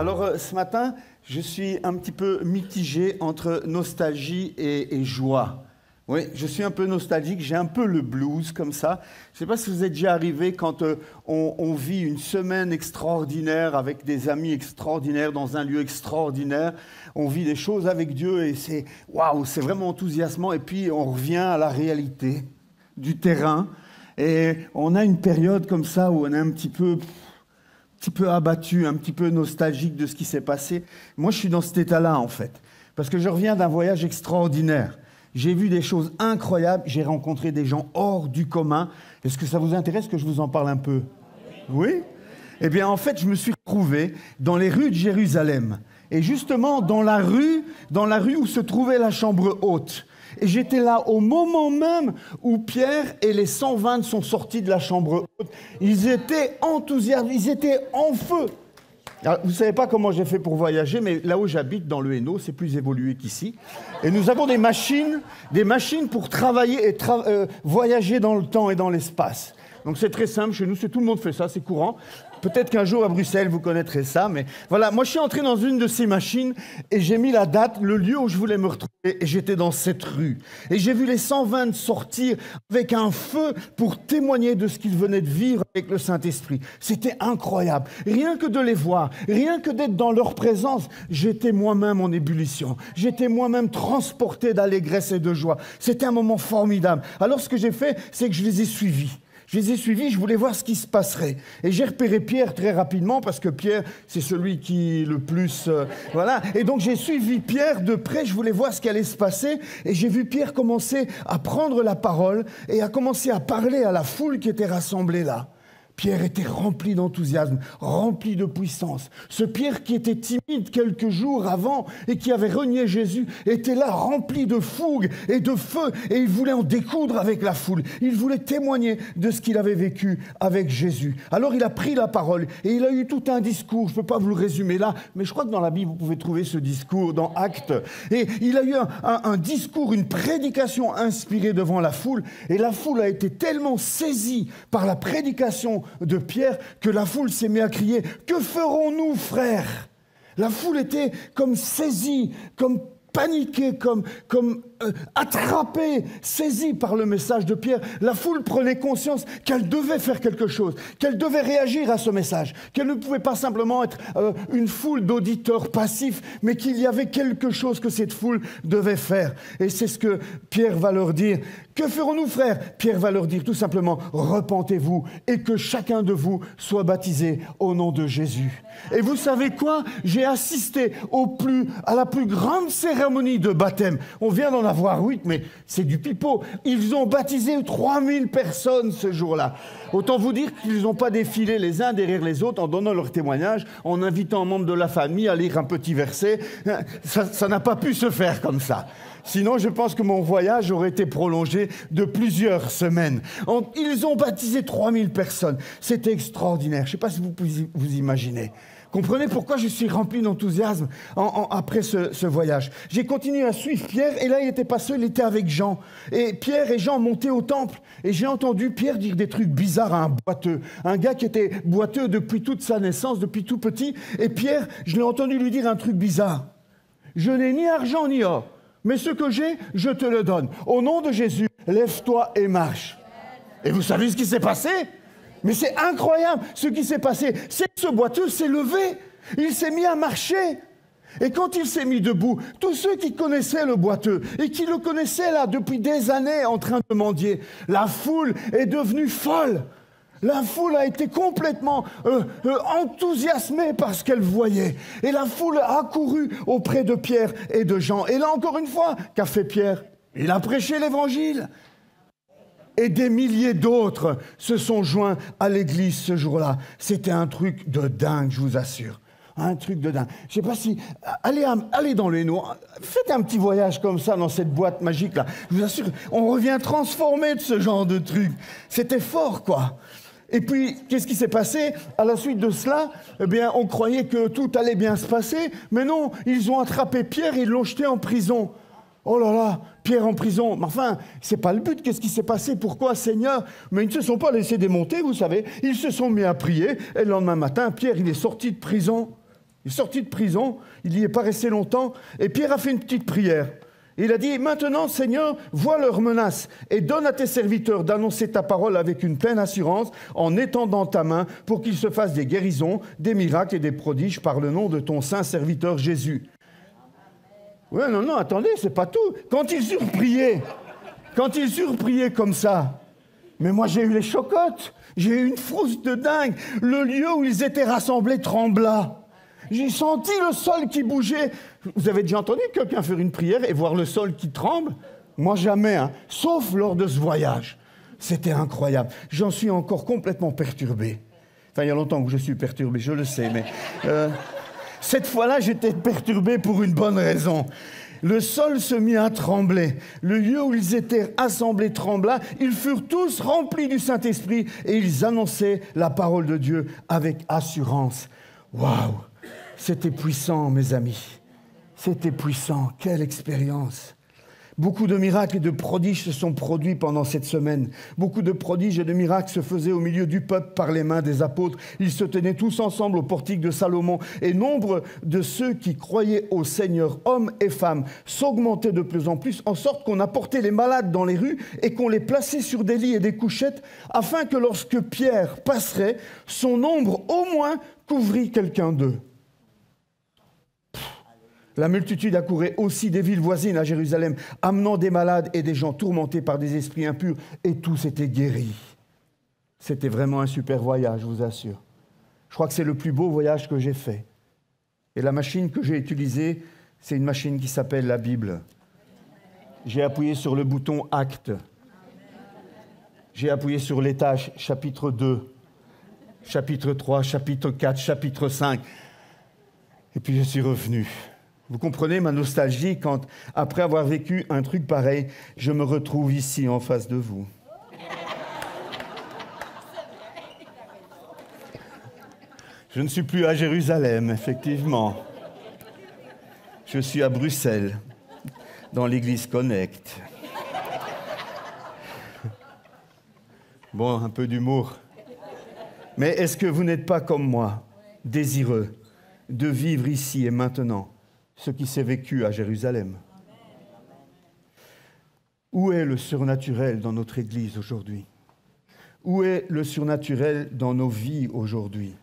Alors, ce matin, je suis un petit peu mitigé entre nostalgie et joie. Oui, je suis un peu nostalgique, j'ai un peu le blues comme ça. Je ne sais pas si vous êtes déjà arrivé quand on vit une semaine extraordinaire avec des amis extraordinaires dans un lieu extraordinaire. On vit des choses avec Dieu et c'est waouh, c'est vraiment enthousiasmant. Et puis on revient à la réalité du terrain et on a une période comme ça où on est un petit peu abattu, un petit peu nostalgique de ce qui s'est passé. Moi, je suis dans cet état-là en fait, parce que je reviens d'un voyage extraordinaire. J'ai vu des choses incroyables, j'ai rencontré des gens hors du commun. Est-ce que ça vous intéresse que je vous en parle un peu? Oui? Eh bien, en fait, je me suis retrouvé dans les rues de Jérusalem. Et justement, dans la rue où se trouvait la chambre haute. Et j'étais là au moment même où Pierre et les 120 sont sortis de la chambre haute. Ils étaient enthousiastes, ils étaient en feu. Alors, vous ne savez pas comment j'ai fait pour voyager, mais là où j'habite, dans le Hainaut, c'est plus évolué qu'ici. Et nous avons des machines pour travailler et voyager dans le temps et dans l'espace. Donc c'est très simple, chez nous, tout le monde fait ça, c'est courant. Peut-être qu'un jour à Bruxelles, vous connaîtrez ça, mais voilà, moi je suis entré dans une de ces machines et j'ai mis la date, le lieu où je voulais me retrouver et j'étais dans cette rue. Et j'ai vu les 120 sortir avec un feu pour témoigner de ce qu'ils venaient de vivre avec le Saint-Esprit. C'était incroyable. Rien que de les voir, rien que d'être dans leur présence, j'étais moi-même en ébullition. J'étais moi-même transporté d'allégresse et de joie. C'était un moment formidable. Alors ce que j'ai fait, c'est que je les ai suivis. Je voulais voir ce qui se passerait. Et j'ai repéré Pierre très rapidement, parce que Pierre, c'est celui qui le plus... voilà. Et donc j'ai suivi Pierre de près, je voulais voir ce qui allait se passer. Et j'ai vu Pierre commencer à prendre la parole et à commencer à parler à la foule qui était rassemblée là. Pierre était rempli d'enthousiasme, rempli de puissance. Ce Pierre qui était timide quelques jours avant et qui avait renié Jésus était là rempli de fougue et de feu et il voulait en découdre avec la foule. Il voulait témoigner de ce qu'il avait vécu avec Jésus. Alors il a pris la parole et il a eu tout un discours. Je ne peux pas vous le résumer là, mais je crois que dans la Bible, vous pouvez trouver ce discours dans Actes. Et il a eu un discours, une prédication inspirée devant la foule. Et la foule a été tellement saisie par la prédication de Pierre que la foule s'est mise à crier « Que ferons-nous, frères ?» La foule était comme saisie, comme paniquée, comme attrapée, saisie par le message de Pierre. La foule prenait conscience qu'elle devait faire quelque chose, qu'elle devait réagir à ce message, qu'elle ne pouvait pas simplement être une foule d'auditeurs passifs, mais qu'il y avait quelque chose que cette foule devait faire. Et c'est ce que Pierre va leur dire. Que ferons-nous, frères? Pierre va leur dire tout simplement, repentez-vous et que chacun de vous soit baptisé au nom de Jésus. Et vous savez quoi? J'ai assisté à la plus grande cérémonie de baptême. On vient d'en avoir 8, mais c'est du pipeau. Ils ont baptisé 3000 personnes ce jour-là. Autant vous dire qu'ils n'ont pas défilé les uns derrière les autres en donnant leur témoignage, en invitant un membre de la famille à lire un petit verset. Ça n'a pas pu se faire comme ça. Sinon, je pense que mon voyage aurait été prolongé de plusieurs semaines. Ils ont baptisé 3000 personnes. C'était extraordinaire. Je ne sais pas si vous pouvez vous imaginer. Comprenez pourquoi je suis rempli d'enthousiasme après ce voyage. J'ai continué à suivre Pierre et là, il n'était pas seul, il était avec Jean. Et Pierre et Jean montaient au temple et j'ai entendu Pierre dire des trucs bizarres à un boiteux. Un gars qui était boiteux depuis toute sa naissance, depuis tout petit. Et Pierre, je l'ai entendu lui dire un truc bizarre. « Je n'ai ni argent ni or. Mais ce que j'ai, je te le donne. Au nom de Jésus, lève-toi et marche. » Et vous savez ce qui s'est passé? Mais c'est incroyable ce qui s'est passé. C'est que ce boiteux s'est levé. Il s'est mis à marcher. Et quand il s'est mis debout, tous ceux qui connaissaient le boiteux et qui le connaissaient là depuis des années en train de mendier, la foule est devenue folle. La foule a été complètement enthousiasmée par ce qu'elle voyait. Et la foule a accouru auprès de Pierre et de Jean. Et là, encore une fois, qu'a fait Pierre? Il a prêché l'évangile. Et des milliers d'autres se sont joints à l'église ce jour-là. C'était un truc de dingue, je vous assure. Un truc de dingue. Je ne sais pas si... Allez dans le Hainaut, faites un petit voyage comme ça dans cette boîte magique-là. Je vous assure, on revient transformé de ce genre de truc. C'était fort, quoi. Et puis, qu'est-ce qui s'est passé? À la suite de cela, eh bien, on croyait que tout allait bien se passer, mais non, ils ont attrapé Pierre et ils l'ont jeté en prison. Oh là là, Pierre en prison. Mais enfin, c'est pas le but. Qu'est-ce qui s'est passé? Pourquoi, Seigneur? Mais ils ne se sont pas laissés démonter, vous savez. Ils se sont mis à prier. Et le lendemain matin, Pierre, il est sorti de prison. Il est sorti de prison, il n'y est pas resté longtemps, et Pierre a fait une petite prière. Il a dit, maintenant, Seigneur, vois leurs menaces et donne à tes serviteurs d'annoncer ta parole avec une pleine assurance en étendant ta main pour qu'ils se fassent des guérisons, des miracles et des prodiges par le nom de ton saint serviteur Jésus. Oui, non, attendez, c'est pas tout. Quand ils eurent prié comme ça, mais moi j'ai eu les chocottes, j'ai eu une frousse de dingue. Le lieu où ils étaient rassemblés trembla. J'ai senti le sol qui bougeait. Vous avez déjà entendu quelqu'un faire une prière et voir le sol qui tremble? Moi, jamais, hein. Sauf lors de ce voyage. C'était incroyable. J'en suis encore complètement perturbé. Enfin, il y a longtemps que je suis perturbé, je le sais, mais... cette fois-là, j'étais perturbé pour une bonne raison. Le sol se mit à trembler. Le lieu où ils étaient assemblés trembla. Ils furent tous remplis du Saint-Esprit et ils annonçaient la parole de Dieu avec assurance. Waouh! C'était puissant, mes amis. C'était puissant. Quelle expérience! Beaucoup de miracles et de prodiges se sont produits pendant cette semaine. Beaucoup de prodiges et de miracles se faisaient au milieu du peuple par les mains des apôtres. Ils se tenaient tous ensemble au portique de Salomon. Et nombre de ceux qui croyaient au Seigneur, hommes et femmes, s'augmentaient de plus en plus, en sorte qu'on apportait les malades dans les rues et qu'on les plaçait sur des lits et des couchettes, afin que lorsque Pierre passerait, son ombre au moins couvrit quelqu'un d'eux. La multitude accourait aussi des villes voisines à Jérusalem, amenant des malades et des gens tourmentés par des esprits impurs, et tous étaient guéris. C'était vraiment un super voyage, je vous assure. Je crois que c'est le plus beau voyage que j'ai fait. Et la machine que j'ai utilisée, c'est une machine qui s'appelle la Bible. J'ai appuyé sur le bouton « Actes ». J'ai appuyé sur l'étage chapitre 2, chapitre 3, chapitre 4, chapitre 5. Et puis je suis revenu. Vous comprenez ma nostalgie quand, après avoir vécu un truc pareil, je me retrouve ici en face de vous. Je ne suis plus à Jérusalem, effectivement. Je suis à Bruxelles, dans l'église Connect. Bon, un peu d'humour. Mais est-ce que vous n'êtes pas comme moi, désireux de vivre ici et maintenant ce qui s'est vécu à Jérusalem? Où est le surnaturel dans notre Église aujourd'hui? Où est le surnaturel dans nos vies aujourd'hui?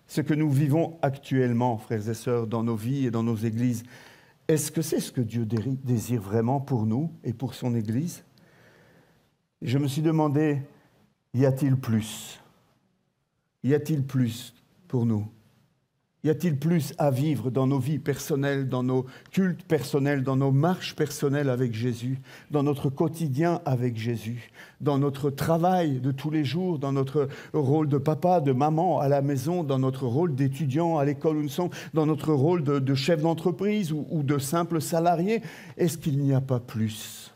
Ce que nous vivons actuellement, frères et sœurs, dans nos vies et dans nos églises, est-ce que c'est ce que Dieu désire vraiment pour nous et pour son Église? Je me suis demandé, y a-t-il plus? Y a-t-il plus pour nous? Y a-t-il plus à vivre dans nos vies personnelles, dans nos cultes personnels, dans nos marches personnelles avec Jésus, dans notre quotidien avec Jésus, dans notre travail de tous les jours, dans notre rôle de papa, de maman à la maison, dans notre rôle d'étudiant à l'école où nous sommes, dans notre rôle de chef d'entreprise ou de simple salarié? Est-ce qu'il n'y a pas plus?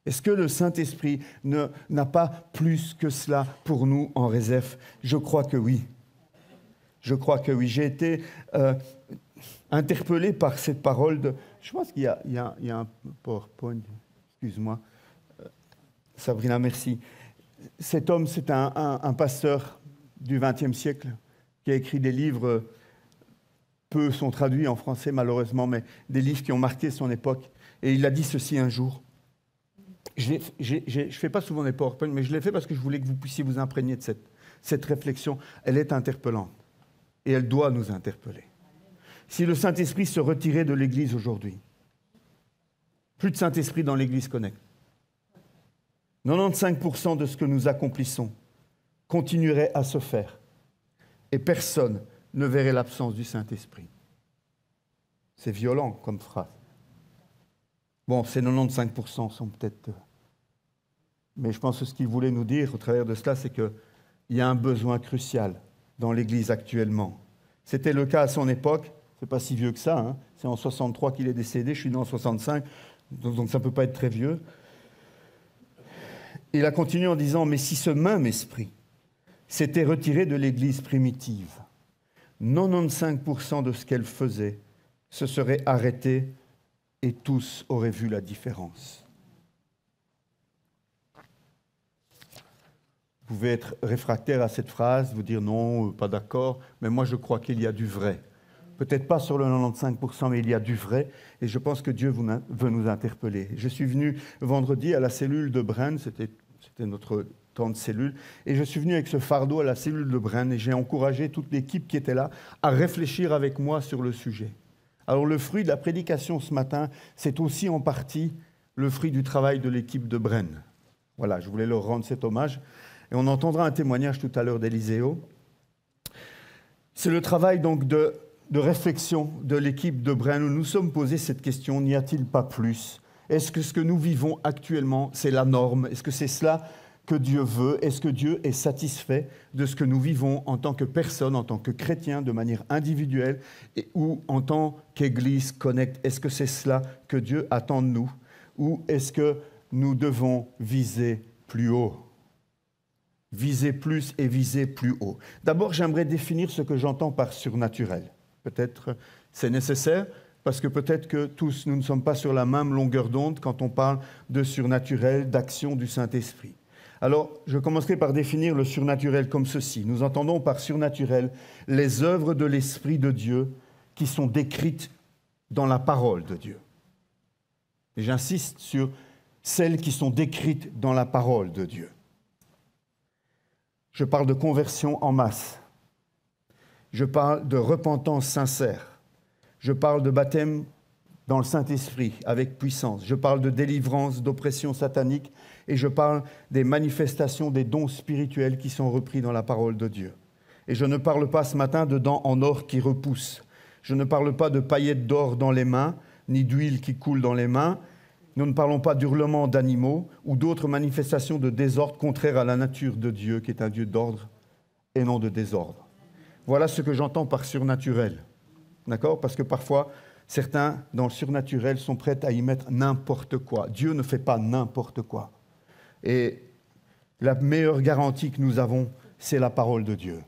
Est-ce que le Saint-Esprit n'a pas plus que cela pour nous en réserve? Je crois que oui. Je crois que oui. J'ai été interpellé par cette parole de... Je pense qu'il y a un PowerPoint. Excuse-moi. Sabrina, merci. Cet homme, c'est un pasteur du XXe siècle qui a écrit des livres, peu sont traduits en français malheureusement, mais des livres qui ont marqué son époque. Et il a dit ceci un jour. Je ne fais pas souvent des PowerPoint, mais je l'ai fait parce que je voulais que vous puissiez vous imprégner de cette réflexion. Elle est interpellante. Et elle doit nous interpeller. Si le Saint-Esprit se retirait de l'Église aujourd'hui, plus de Saint-Esprit dans l'Église Connect, 95% de ce que nous accomplissons continuerait à se faire et personne ne verrait l'absence du Saint-Esprit. C'est violent comme phrase. Bon, ces 95% sont peut-être... Mais je pense que ce qu'il voulait nous dire au travers de cela, c'est qu'il y a un besoin crucial dans l'Église actuellement. C'était le cas à son époque, c'est pas si vieux que ça, hein. C'est en 63 qu'il est décédé, je suis né en 65, donc ça ne peut pas être très vieux. Il a continué en disant, mais si ce même esprit s'était retiré de l'Église primitive, 95% de ce qu'elle faisait se serait arrêté et tous auraient vu la différence. pouvez être réfractaire à cette phrase, vous dire non, pas d'accord, mais moi je crois qu'il y a du vrai. Peut-être pas sur le 95%, mais il y a du vrai, et je pense que Dieu veut nous interpeller. Je suis venu vendredi à la cellule de Braine, c'était notre temps de cellule, et je suis venu avec ce fardeau à la cellule de Braine, et j'ai encouragé toute l'équipe qui était là à réfléchir avec moi sur le sujet. Alors le fruit de la prédication ce matin, c'est aussi en partie le fruit du travail de l'équipe de Braine. Voilà, je voulais leur rendre cet hommage. Et on entendra un témoignage tout à l'heure d'Élyséo. C'est le travail donc de réflexion de l'équipe de Braine où nous sommes posés cette question, n'y a-t-il pas plus? Est-ce que ce que nous vivons actuellement, c'est la norme? Est-ce que c'est cela que Dieu veut? Est-ce que Dieu est satisfait de ce que nous vivons en tant que personne, en tant que chrétien, de manière individuelle, ou en tant qu'Église Connect? Est-ce que c'est cela que Dieu attend de nous? Ou est-ce que nous devons viser plus haut? Viser plus et viser plus haut. D'abord, j'aimerais définir ce que j'entends par surnaturel. Peut-être c'est nécessaire, parce que peut-être que tous, nous ne sommes pas sur la même longueur d'onde quand on parle de surnaturel, d'action du Saint-Esprit. Alors, je commencerai par définir le surnaturel comme ceci. Nous entendons par surnaturel les œuvres de l'Esprit de Dieu qui sont décrites dans la parole de Dieu. Et j'insiste sur celles qui sont décrites dans la parole de Dieu. Je parle de conversion en masse. Je parle de repentance sincère. Je parle de baptême dans le Saint-Esprit avec puissance. Je parle de délivrance d'oppression satanique et je parle des manifestations des dons spirituels qui sont repris dans la parole de Dieu. Et je ne parle pas ce matin de dents en or qui repoussent. Je ne parle pas de paillettes d'or dans les mains, ni d'huile qui coule dans les mains. Nous ne parlons pas d'hurlements d'animaux ou d'autres manifestations de désordre contraires à la nature de Dieu, qui est un Dieu d'ordre et non de désordre. Voilà ce que j'entends par surnaturel. D'accord? Parce que parfois, certains, dans le surnaturel, sont prêts à y mettre n'importe quoi. Dieu ne fait pas n'importe quoi. Et la meilleure garantie que nous avons, c'est la parole de Dieu.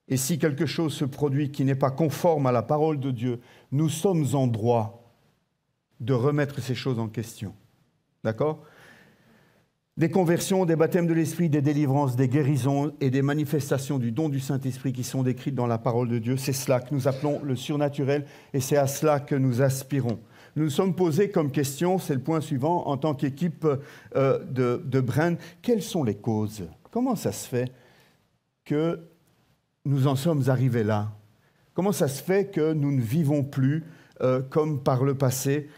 Et si quelque chose se produit qui n'est pas conforme à la parole de Dieu, nous sommes en droit de remettre ces choses en question. D'accord? Des conversions, des baptêmes de l'Esprit, des délivrances, des guérisons et des manifestations du don du Saint-Esprit qui sont décrites dans la parole de Dieu, c'est cela que nous appelons le surnaturel et c'est à cela que nous aspirons. Nous nous sommes posés comme question, c'est le point suivant, en tant qu'équipe de Braine, quelles sont les causes? Comment ça se fait que nous en sommes arrivés là? Comment ça se fait que nous ne vivons plus comme par le passé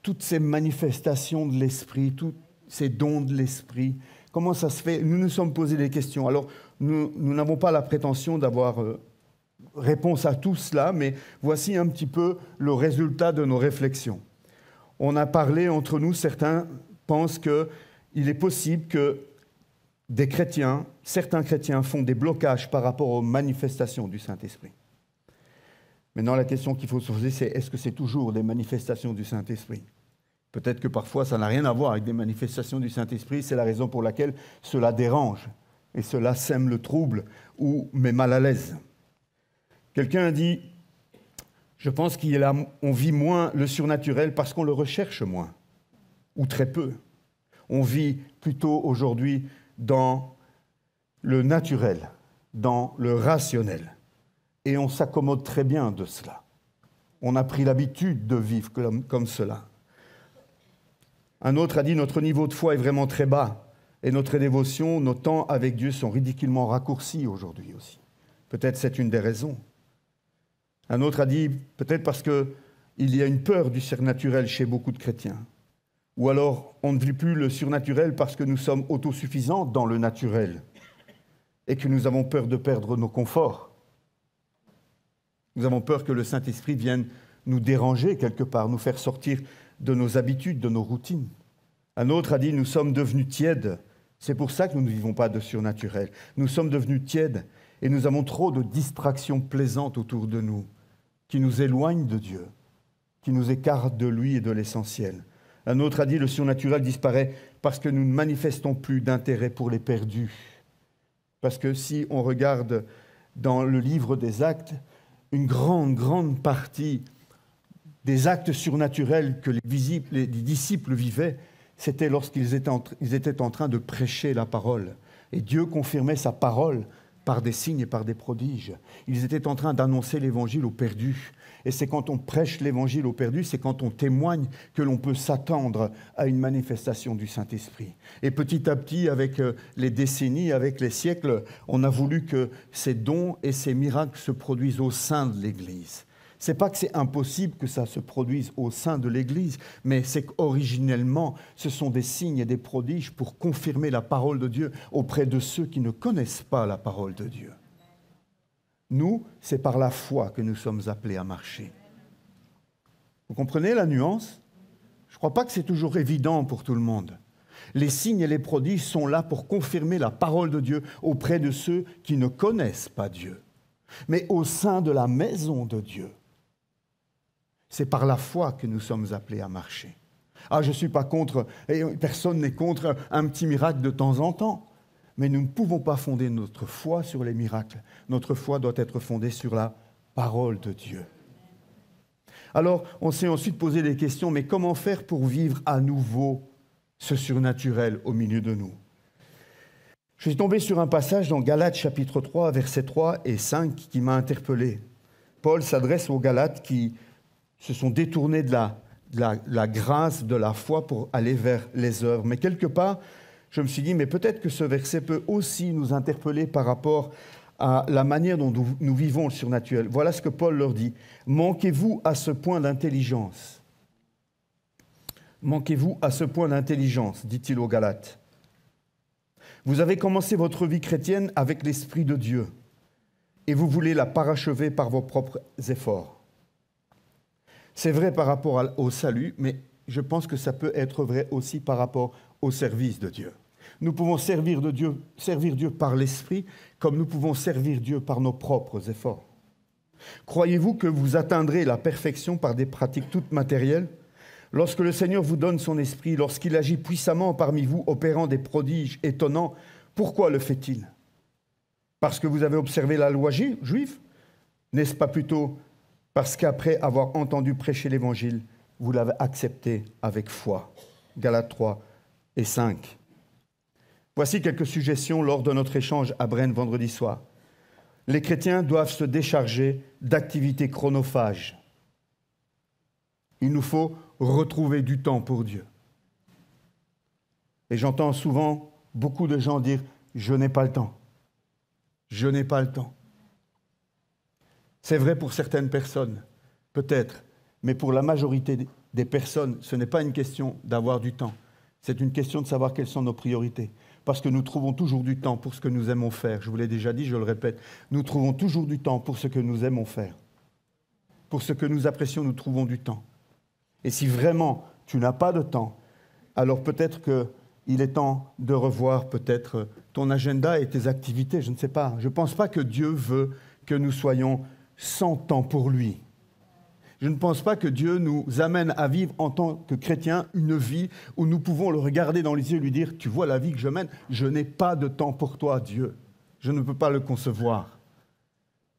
toutes ces manifestations de l'esprit, tous ces dons de l'esprit? Comment ça se fait? Nous nous sommes posé des questions. Alors, nous n'avons pas la prétention d'avoir réponse à tout cela, mais voici un petit peu le résultat de nos réflexions. On a parlé entre nous, certains pensent qu'il est possible que des chrétiens, certains chrétiens font des blocages par rapport aux manifestations du Saint-Esprit. Maintenant, la question qu'il faut se poser, c'est est-ce que c'est toujours des manifestations du Saint-Esprit? Peut-être que parfois, ça n'a rien à voir avec des manifestations du Saint-Esprit. C'est la raison pour laquelle cela dérange et cela sème le trouble ou met mal à l'aise. Quelqu'un a dit, je pense qu'on vit moins le surnaturel parce qu'on le recherche moins, ou très peu. On vit plutôt aujourd'hui dans le naturel, dans le rationnel. Et on s'accommode très bien de cela. On a pris l'habitude de vivre comme cela. Un autre a dit, notre niveau de foi est vraiment très bas. Et notre dévotion, nos temps avec Dieu sont ridiculement raccourcis aujourd'hui aussi. Peut-être c'est une des raisons. Un autre a dit, peut-être parce qu'il y a une peur du surnaturel chez beaucoup de chrétiens. Ou alors, on ne vit plus le surnaturel parce que nous sommes autosuffisants dans le naturel et que nous avons peur de perdre nos conforts. Nous avons peur que le Saint-Esprit vienne nous déranger quelque part, nous faire sortir de nos habitudes, de nos routines. Un autre a dit, nous sommes devenus tièdes. C'est pour ça que nous ne vivons pas de surnaturel. Nous sommes devenus tièdes et nous avons trop de distractions plaisantes autour de nous qui nous éloignent de Dieu, qui nous écartent de lui et de l'essentiel. Un autre a dit, le surnaturel disparaît parce que nous ne manifestons plus d'intérêt pour les perdus. Parce que si on regarde dans le livre des Actes, une grande partie des actes surnaturels que les disciples vivaient, c'était lorsqu'ils étaient en train de prêcher la parole. Et Dieu confirmait sa parole par des signes et par des prodiges. Ils étaient en train d'annoncer l'évangile aux perdus. Et c'est quand on prêche l'évangile aux perdus, c'est quand on témoigne que l'on peut s'attendre à une manifestation du Saint-Esprit. Et petit à petit, avec les décennies, avec les siècles, on a voulu que ces dons et ces miracles se produisent au sein de l'Église. Ce n'est pas que c'est impossible que ça se produise au sein de l'Église, mais c'est qu'originellement, ce sont des signes et des prodiges pour confirmer la parole de Dieu auprès de ceux qui ne connaissent pas la parole de Dieu. Nous, c'est par la foi que nous sommes appelés à marcher. Vous comprenez la nuance? Je ne crois pas que c'est toujours évident pour tout le monde. Les signes et les prodiges sont là pour confirmer la parole de Dieu auprès de ceux qui ne connaissent pas Dieu. Mais au sein de la maison de Dieu, c'est par la foi que nous sommes appelés à marcher. Ah, je ne suis pas contre, et personne n'est contre un petit miracle de temps en temps. Mais nous ne pouvons pas fonder notre foi sur les miracles. Notre foi doit être fondée sur la parole de Dieu. Alors, on s'est ensuite posé des questions, mais comment faire pour vivre à nouveau ce surnaturel au milieu de nous? Je suis tombé sur un passage dans Galates chapitre 3, versets 3 et 5 qui m'a interpellé. Paul s'adresse aux Galates qui se sont détournés de la grâce, de la foi pour aller vers les œuvres. Mais quelque part, je me suis dit, mais peut-être que ce verset peut aussi nous interpeller par rapport à la manière dont nous vivons le surnaturel. Voilà ce que Paul leur dit. Manquez-vous à ce point d'intelligence? Manquez-vous à ce point d'intelligence, dit-il aux Galates. Vous avez commencé votre vie chrétienne avec l'Esprit de Dieu et vous voulez la parachever par vos propres efforts. C'est vrai par rapport au salut, mais je pense que ça peut être vrai aussi par rapport au service de Dieu. Nous pouvons servir Dieu par l'Esprit, comme nous pouvons servir Dieu par nos propres efforts. Croyez-vous que vous atteindrez la perfection par des pratiques toutes matérielles? Lorsque le Seigneur vous donne son Esprit, lorsqu'il agit puissamment parmi vous, opérant des prodiges étonnants, pourquoi le fait-il? Parce que vous avez observé la loi juive? N'est-ce pas plutôt parce qu'après avoir entendu prêcher l'Évangile, vous l'avez accepté avec foi? Galates 3 et 5. Voici quelques suggestions lors de notre échange à Brenne vendredi soir. Les chrétiens doivent se décharger d'activités chronophages. Il nous faut retrouver du temps pour Dieu. Et j'entends souvent beaucoup de gens dire « je n'ai pas le temps ». Je n'ai pas le temps. C'est vrai pour certaines personnes, peut-être, mais pour la majorité des personnes, ce n'est pas une question d'avoir du temps. C'est une question de savoir quelles sont nos priorités. Parce que nous trouvons toujours du temps pour ce que nous aimons faire. Je vous l'ai déjà dit, je le répète. Nous trouvons toujours du temps pour ce que nous aimons faire. Pour ce que nous apprécions, nous trouvons du temps. Et si vraiment tu n'as pas de temps, alors peut-être qu'il est temps de revoir peut-être ton agenda et tes activités, je ne sais pas. Je ne pense pas que Dieu veut que nous soyons sans temps pour lui. Je ne pense pas que Dieu nous amène à vivre en tant que chrétiens une vie où nous pouvons le regarder dans les yeux et lui dire « Tu vois la vie que je mène, je n'ai pas de temps pour toi, Dieu. Je ne peux pas le concevoir. »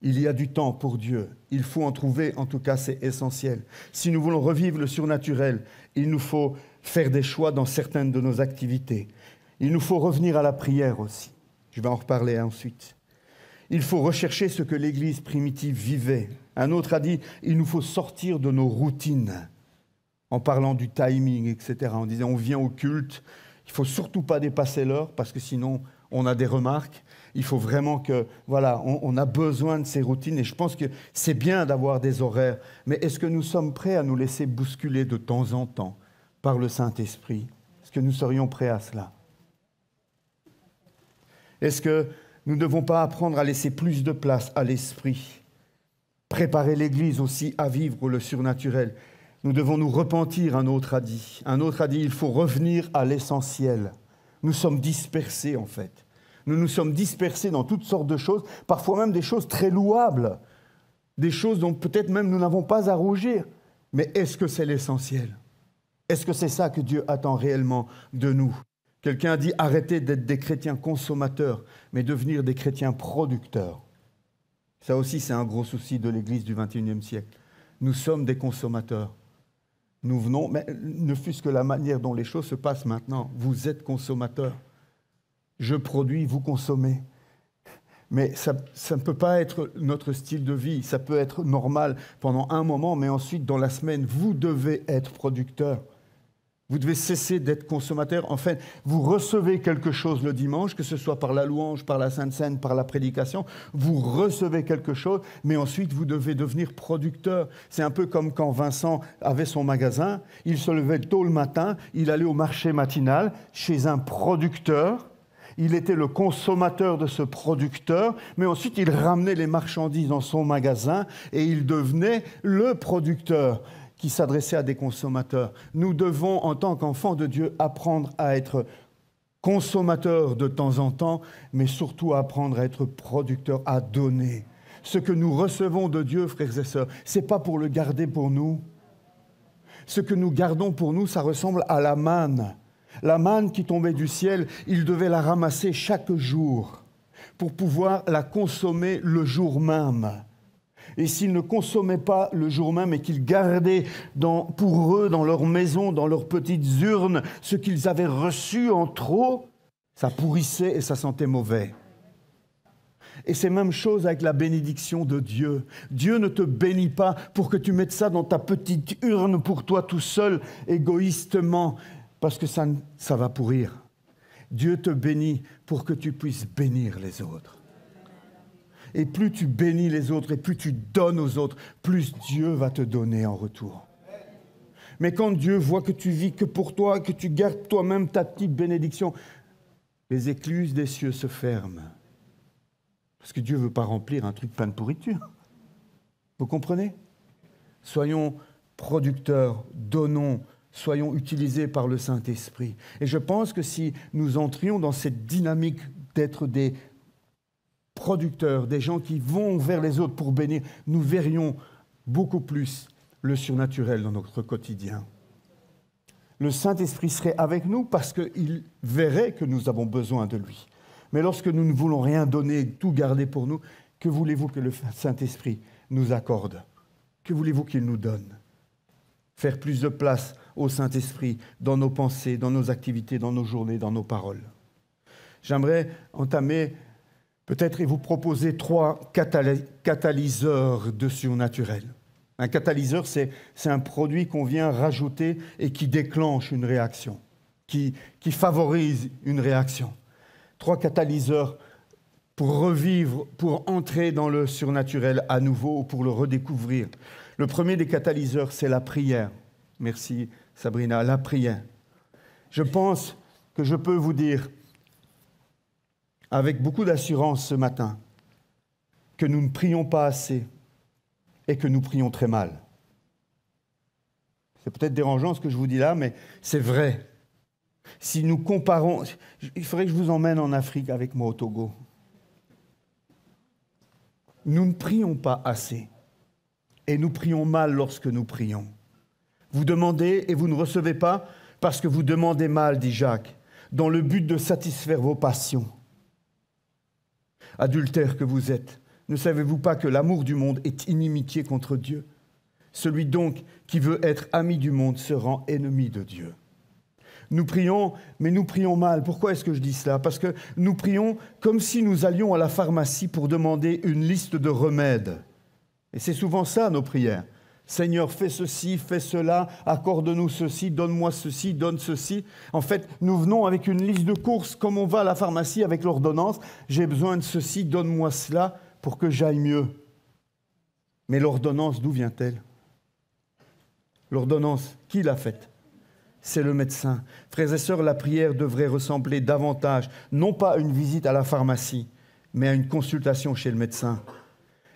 Il y a du temps pour Dieu. Il faut en trouver, en tout cas, c'est essentiel. Si nous voulons revivre le surnaturel, il nous faut faire des choix dans certaines de nos activités. Il nous faut revenir à la prière aussi. Je vais en reparler ensuite. Il faut rechercher ce que l'Église primitive vivait. Un autre a dit, il nous faut sortir de nos routines, en parlant du timing, etc. On disait, on vient au culte, il ne faut surtout pas dépasser l'heure, parce que sinon, on a des remarques. Il faut vraiment que, voilà, on a besoin de ces routines. Et je pense que c'est bien d'avoir des horaires. Mais est-ce que nous sommes prêts à nous laisser bousculer de temps en temps par le Saint-Esprit? Est-ce que nous serions prêts à cela? Est-ce que nous ne devons pas apprendre à laisser plus de place à l'Esprit? Préparer l'Église aussi à vivre le surnaturel. Nous devons nous repentir, un autre a dit. Un autre a dit, il faut revenir à l'essentiel. Nous sommes dispersés, en fait. Nous nous sommes dispersés dans toutes sortes de choses, parfois même des choses très louables, des choses dont peut-être même nous n'avons pas à rougir. Mais est-ce que c'est l'essentiel? Est-ce que c'est ça que Dieu attend réellement de nous? Quelqu'un a dit, arrêtez d'être des chrétiens consommateurs, mais devenir des chrétiens producteurs. Ça aussi, c'est un gros souci de l'Église du XXIe siècle. Nous sommes des consommateurs. Nous venons, mais ne fût-ce que la manière dont les choses se passent maintenant. Vous êtes consommateur. Je produis, vous consommez. Mais ça ne peut pas être notre style de vie. Ça peut être normal pendant un moment, mais ensuite, dans la semaine, vous devez être producteur. Vous devez cesser d'être consommateur. En fait, vous recevez quelque chose le dimanche, que ce soit par la louange, par la Sainte Seine, par la prédication. Vous recevez quelque chose, mais ensuite, vous devez devenir producteur. C'est un peu comme quand Vincent avait son magasin. Il se levait tôt le matin, il allait au marché matinal chez un producteur. Il était le consommateur de ce producteur, mais ensuite, il ramenait les marchandises dans son magasin et il devenait le producteur qui s'adressait à des consommateurs. Nous devons, en tant qu'enfants de Dieu, apprendre à être consommateurs de temps en temps, mais surtout apprendre à être producteurs, à donner. Ce que nous recevons de Dieu, frères et sœurs, ce n'est pas pour le garder pour nous. Ce que nous gardons pour nous, ça ressemble à la manne. La manne qui tombait du ciel, il devait la ramasser chaque jour pour pouvoir la consommer le jour même. Et s'ils ne consommaient pas le jour même et qu'ils gardaient pour eux, dans leur maison, dans leurs petites urnes, ce qu'ils avaient reçu en trop, ça pourrissait et ça sentait mauvais. Et c'est la même chose avec la bénédiction de Dieu. Dieu ne te bénit pas pour que tu mettes ça dans ta petite urne pour toi tout seul, égoïstement, parce que ça va pourrir. Dieu te bénit pour que tu puisses bénir les autres. Et plus tu bénis les autres et plus tu donnes aux autres, plus Dieu va te donner en retour. Mais quand Dieu voit que tu vis que pour toi, que tu gardes toi-même ta petite bénédiction, les écluses des cieux se ferment. Parce que Dieu ne veut pas remplir un truc plein de pourriture. Vous comprenez ? Soyons producteurs, donnons, soyons utilisés par le Saint-Esprit. Et je pense que si nous entrions dans cette dynamique d'être des producteurs, des gens qui vont vers les autres pour bénir, nous verrions beaucoup plus le surnaturel dans notre quotidien. Le Saint-Esprit serait avec nous parce qu'il verrait que nous avons besoin de lui. Mais lorsque nous ne voulons rien donner, tout garder pour nous, que voulez-vous que le Saint-Esprit nous accorde ? Que voulez-vous qu'il nous donne ? Faire plus de place au Saint-Esprit dans nos pensées, dans nos activités, dans nos journées, dans nos paroles. J'aimerais entamer peut-être et vous proposer 3 catalyseurs de surnaturel. Un catalyseur, c'est un produit qu'on vient rajouter et qui déclenche une réaction, qui favorise une réaction. 3 catalyseurs pour revivre, pour entrer dans le surnaturel à nouveau ou pour le redécouvrir. Le premier des catalyseurs, c'est la prière. Merci Sabrina, la prière. Je pense que je peux vous dire avec beaucoup d'assurance ce matin que nous ne prions pas assez et que nous prions très mal. C'est peut-être dérangeant ce que je vous dis là, mais c'est vrai. Si nous comparons, il faudrait que je vous emmène en Afrique avec moi au Togo. Nous ne prions pas assez et nous prions mal lorsque nous prions. Vous demandez et vous ne recevez pas parce que vous demandez mal, dit Jacques, dans le but de satisfaire vos passions. Adultères que vous êtes, ne savez-vous pas que l'amour du monde est inimitié contre Dieu ? Celui donc qui veut être ami du monde se rend ennemi de Dieu. Nous prions, mais nous prions mal. Pourquoi est-ce que je dis cela ? Parce que nous prions comme si nous allions à la pharmacie pour demander une liste de remèdes. Et c'est souvent ça, nos prières. Seigneur, fais ceci, fais cela, accorde-nous ceci, donne-moi ceci, donne ceci. En fait, nous venons avec une liste de courses, comme on va à la pharmacie avec l'ordonnance. J'ai besoin de ceci, donne-moi cela pour que j'aille mieux. Mais l'ordonnance, d'où vient-elle ? L'ordonnance, qui l'a faite ? C'est le médecin. Frères et sœurs, la prière devrait ressembler davantage, non pas à une visite à la pharmacie, mais à une consultation chez le médecin.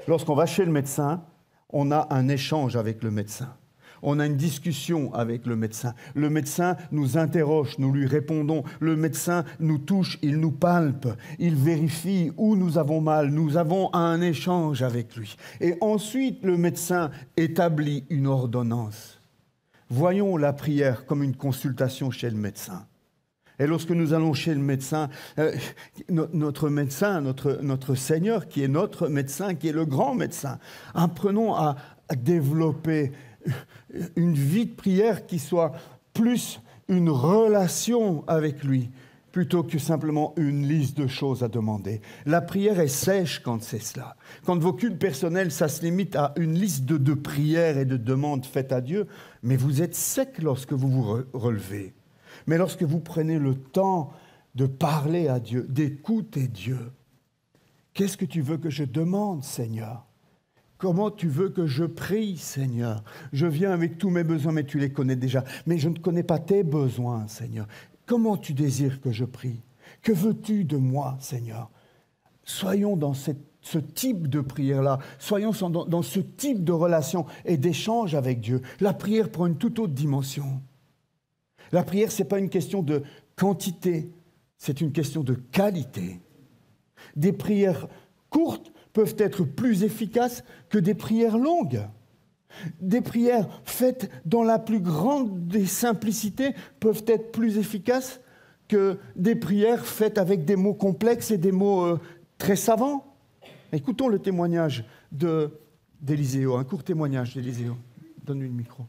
Lorsqu'on va chez le médecin, on a un échange avec le médecin. On a une discussion avec le médecin. Le médecin nous interroge, nous lui répondons. Le médecin nous touche, il nous palpe, il vérifie où nous avons mal. Nous avons un échange avec lui. Et ensuite, le médecin établit une ordonnance. Voyons la prière comme une consultation chez le médecin. Et lorsque nous allons chez le médecin, notre médecin, notre Seigneur, qui est notre médecin, qui est le grand médecin, apprenons à développer une vie de prière qui soit plus une relation avec lui, plutôt que simplement une liste de choses à demander. La prière est sèche quand c'est cela. Quand vos cultes personnels, ça se limite à une liste de prières et de demandes faites à Dieu, mais vous êtes sec lorsque vous vous relevez. Mais lorsque vous prenez le temps de parler à Dieu, d'écouter Dieu, qu'est-ce que tu veux que je demande, Seigneur ? Comment tu veux que je prie, Seigneur ? Je viens avec tous mes besoins, mais tu les connais déjà. Mais je ne connais pas tes besoins, Seigneur. Comment tu désires que je prie ? Que veux-tu de moi, Seigneur ? Soyons dans ce type de prière-là. Soyons dans ce type de relation et d'échange avec Dieu. La prière prend une toute autre dimension. La prière, ce n'est pas une question de quantité, c'est une question de qualité. Des prières courtes peuvent être plus efficaces que des prières longues. Des prières faites dans la plus grande des simplicités peuvent être plus efficaces que des prières faites avec des mots complexes et des mots très savants. Écoutons le témoignage d'Éliseo, un court témoignage d'Éliseo. Donne-lui le micro.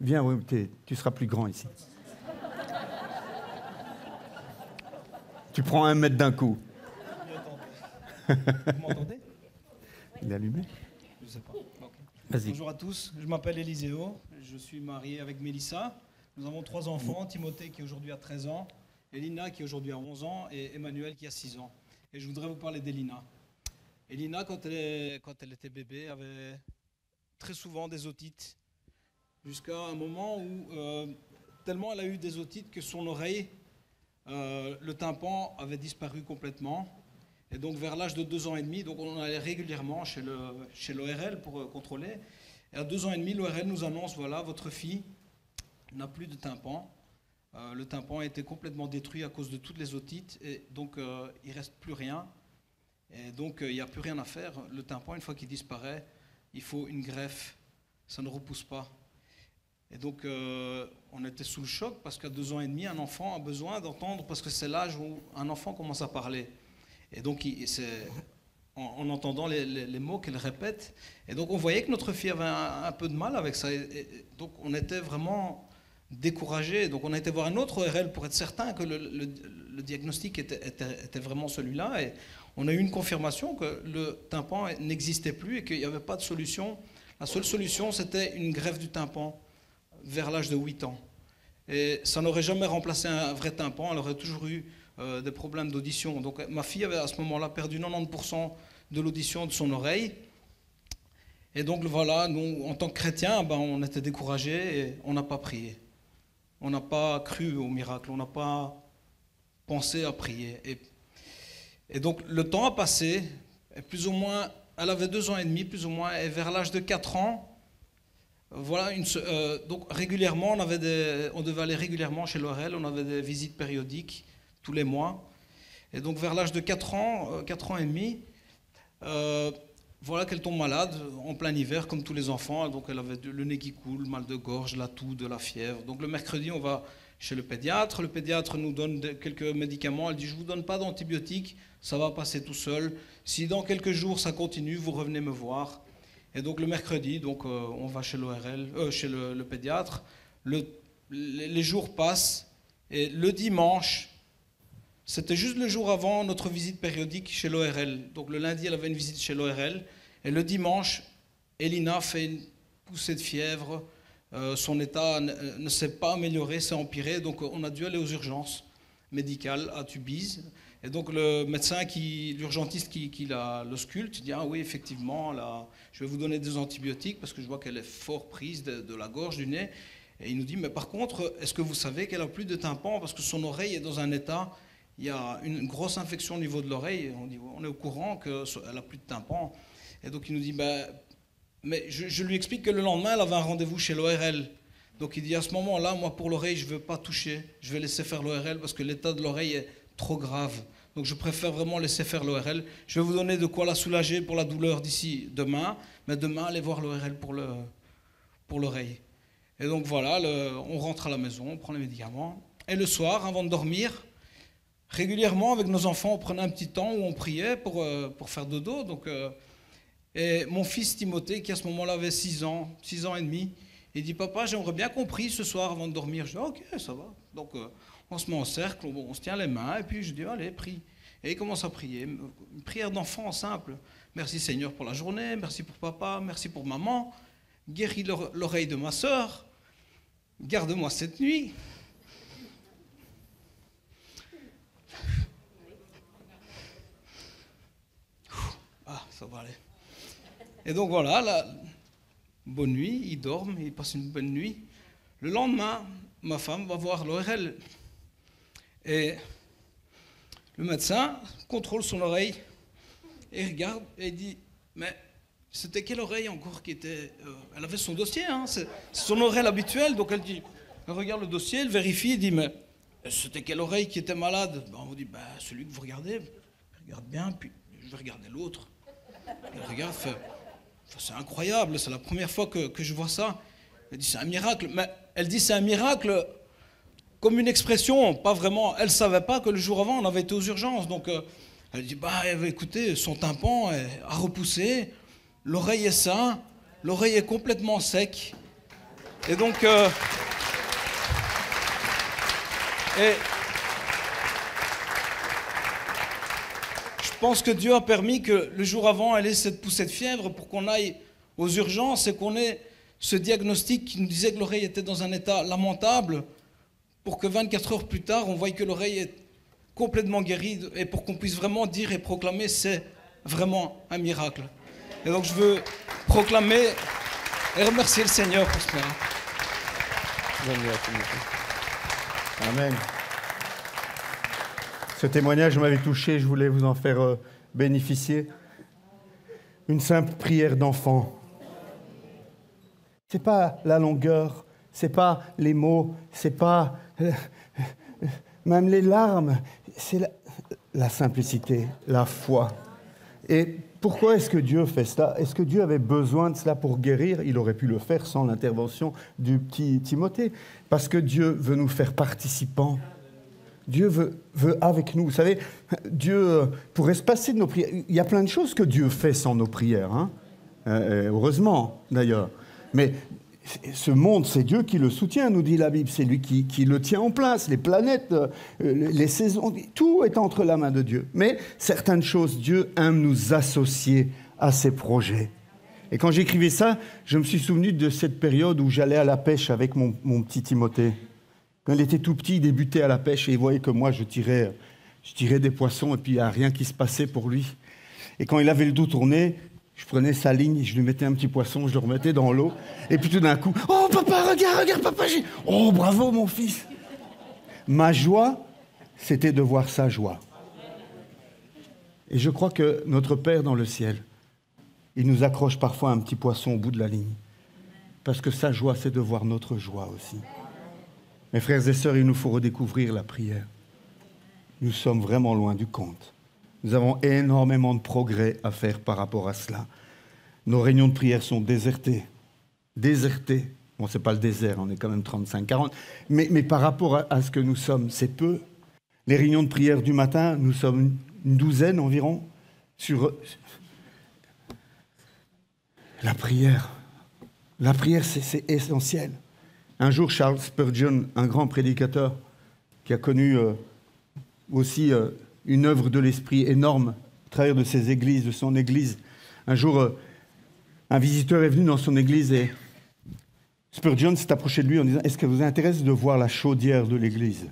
Viens, oui, tu seras plus grand ici. Tu prends 1 mètre d'un coup. Vous m'entendez ? Il est allumé ? Je ne sais pas. Okay. Vas-y. Bonjour à tous, je m'appelle Éliseo, je suis marié avec Mélissa. Nous avons 3 enfants, Timothée qui aujourd'hui a 13 ans, Elina qui aujourd'hui a 11 ans et Emmanuel qui a 6 ans. Et je voudrais vous parler d'Elina. Elina, quand elle était bébé, avait très souvent des otites, jusqu'à un moment où, tellement elle a eu des otites que son oreille, le tympan avait disparu complètement. Et donc vers l'âge de 2 ans et demi, donc on allait régulièrement chez l'ORL pour contrôler. Et à 2 ans et demi, l'ORL nous annonce, voilà, votre fille n'a plus de tympan. Le tympan a été complètement détruit à cause de toutes les otites, et donc il ne reste plus rien. Et donc il n'y a plus rien à faire. Le tympan, une fois qu'il disparaît, il faut une greffe. Ça ne repousse pas. Et donc on était sous le choc parce qu'à 2 ans et demi, un enfant a besoin d'entendre, parce que c'est l'âge où un enfant commence à parler. Et donc, en entendant les mots qu'elle répète, et donc on voyait que notre fille avait un peu de mal avec ça. Et donc, on était vraiment découragés. Donc, on a été voir un autre ORL pour être certain que le diagnostic était vraiment celui-là. Et on a eu une confirmation que le tympan n'existait plus et qu'il n'y avait pas de solution. La seule solution, c'était une greffe du tympan vers l'âge de 8 ans. Et ça n'aurait jamais remplacé un vrai tympan. Elle aurait toujours eu des problèmes d'audition. Donc ma fille avait à ce moment-là perdu 90% de l'audition de son oreille. Et donc voilà, nous, en tant que chrétiens, on était découragés et on n'a pas prié. On n'a pas cru au miracle, on n'a pas pensé à prier. Et donc le temps a passé, et plus ou moins, elle avait 2 ans et demi, plus ou moins, et vers l'âge de 4 ans, voilà, donc régulièrement, on devait aller régulièrement chez l'ORL, on avait des visites périodiques, tous les mois. Et donc vers l'âge de 4 ans et demi, voilà qu'elle tombe malade en plein hiver comme tous les enfants. Donc elle avait le nez qui coule, mal de gorge, la toux, de la fièvre. Donc le mercredi, on va chez le pédiatre. Le pédiatre nous donne quelques médicaments. Elle dit, je ne vous donne pas d'antibiotiques, ça va passer tout seul. Si dans quelques jours ça continue, vous revenez me voir. Et donc le mercredi, donc, on va chez chez le pédiatre. Les jours passent et le dimanche, c'était juste le jour avant notre visite périodique chez l'ORL. Donc le lundi, elle avait une visite chez l'ORL. Et le dimanche, Elina fait une poussée de fièvre. Son état ne s'est pas amélioré, s'est empiré. Donc on a dû aller aux urgences médicales à Tubize. Et donc le médecin, l'urgentiste qui l'ausculte, dit « Ah oui, effectivement, là, je vais vous donner des antibiotiques parce que je vois qu'elle est fort prise de la gorge, du nez. » Et il nous dit « Mais par contre, est-ce que vous savez qu'elle n'a plus de tympan parce que son oreille est dans un état... » Il y a une grosse infection au niveau de l'oreille. On est au courant qu'elle n'a plus de tympan. Et donc il nous dit, mais je lui explique que le lendemain, elle avait un rendez-vous chez l'ORL. Donc il dit, à ce moment-là, moi pour l'oreille, je ne veux pas toucher. Je vais laisser faire l'ORL parce que l'état de l'oreille est trop grave. Donc je préfère vraiment laisser faire l'ORL. Je vais vous donner de quoi la soulager pour la douleur d'ici demain. Mais demain, allez voir l'ORL pour l'oreille. Et donc voilà, on rentre à la maison, on prend les médicaments. Et le soir, avant de dormir, régulièrement, avec nos enfants, on prenait un petit temps où on priait pour faire dodo. Donc, Et mon fils Timothée, qui à ce moment-là avait 6 ans et demi, il dit, papa, j'aimerais bien qu'on prie ce soir avant de dormir. Je dis, ok, ça va. Donc on se met en cercle, on se tient les mains, et puis je dis, allez, prie. Et il commence à prier, une prière d'enfant simple. Merci Seigneur pour la journée, merci pour papa, merci pour maman, guéris l'oreille de ma sœur, garde-moi cette nuit. Ah, ça va aller. Et donc voilà, bonne nuit, ils dorment, ils passent une bonne nuit. Le lendemain, ma femme va voir l'ORL. Et le médecin contrôle son oreille et regarde et dit, mais c'était quelle oreille encore qui était... elle avait son dossier, hein, c'est son oreille habituelle, donc elle regarde le dossier, elle vérifie, elle dit, mais c'était quelle oreille qui était malade? On vous dit, celui que vous regardez, regarde bien, puis je vais regarder l'autre. Elle regarde, fait, c'est incroyable, c'est la première fois que je vois ça. Elle dit, c'est un miracle. Mais elle dit, c'est un miracle comme une expression, pas vraiment. Elle ne savait pas que le jour avant, on avait été aux urgences. Donc, elle dit, écoutez, son tympan a repoussé, l'oreille est saine, l'oreille est complètement sec. Et donc, je pense que Dieu a permis que le jour avant, elle ait cette poussée de fièvre pour qu'on aille aux urgences et qu'on ait ce diagnostic qui nous disait que l'oreille était dans un état lamentable, pour que 24 heures plus tard, on voie que l'oreille est complètement guérie et pour qu'on puisse vraiment dire et proclamer, c'est vraiment un miracle. Et donc je veux proclamer et remercier le Seigneur pour ce miracle. Amen. Ce témoignage m'avait touché, je voulais vous en faire bénéficier. Une simple prière d'enfant. C'est pas la longueur, c'est pas les mots, c'est pas même les larmes, c'est la simplicité, la foi. Et pourquoi est-ce que Dieu fait cela? Est-ce que Dieu avait besoin de cela pour guérir? Il aurait pu le faire sans l'intervention du petit Timothée. Parce que Dieu veut nous faire participants. Dieu veut avec nous. Vous savez, Dieu pourrait se passer de nos prières. Il y a plein de choses que Dieu fait sans nos prières. Hein. Heureusement, d'ailleurs. Mais ce monde, c'est Dieu qui le soutient, nous dit la Bible. C'est lui qui le tient en place. Les planètes, les saisons, tout est entre la main de Dieu. Mais certaines choses, Dieu aime nous associer à ses projets. Et quand j'écrivais ça, je me suis souvenu de cette période où j'allais à la pêche avec mon petit Timothée. Quand il était tout petit, il débutait à la pêche et il voyait que moi, je tirais des poissons et puis il n'y a rien qui se passait pour lui. Et quand il avait le dos tourné, je prenais sa ligne, je lui mettais un petit poisson, je le remettais dans l'eau. Et puis tout d'un coup, « Oh papa, regarde papa !» Oh bravo mon fils. Ma joie, c'était de voir sa joie. Et je crois que notre Père dans le ciel, il nous accroche parfois un petit poisson au bout de la ligne. Parce que sa joie, c'est de voir notre joie aussi. Mes frères et sœurs, il nous faut redécouvrir la prière. Nous sommes vraiment loin du compte. Nous avons énormément de progrès à faire par rapport à cela. Nos réunions de prière sont désertées. Désertées. Bon, ce n'est pas le désert, on est quand même 35, 40. Mais par rapport à ce que nous sommes, c'est peu. Les réunions de prière du matin, nous sommes une douzaine environ. Sur la prière. La prière, c'est essentiel. Un jour, Charles Spurgeon, un grand prédicateur, qui a connu aussi une œuvre de l'esprit énorme au travers de ses églises, de son église. Un jour, un visiteur est venu dans son église et Spurgeon s'est approché de lui en disant « Est-ce que vous intéresse de voir la chaudière de l'église ?»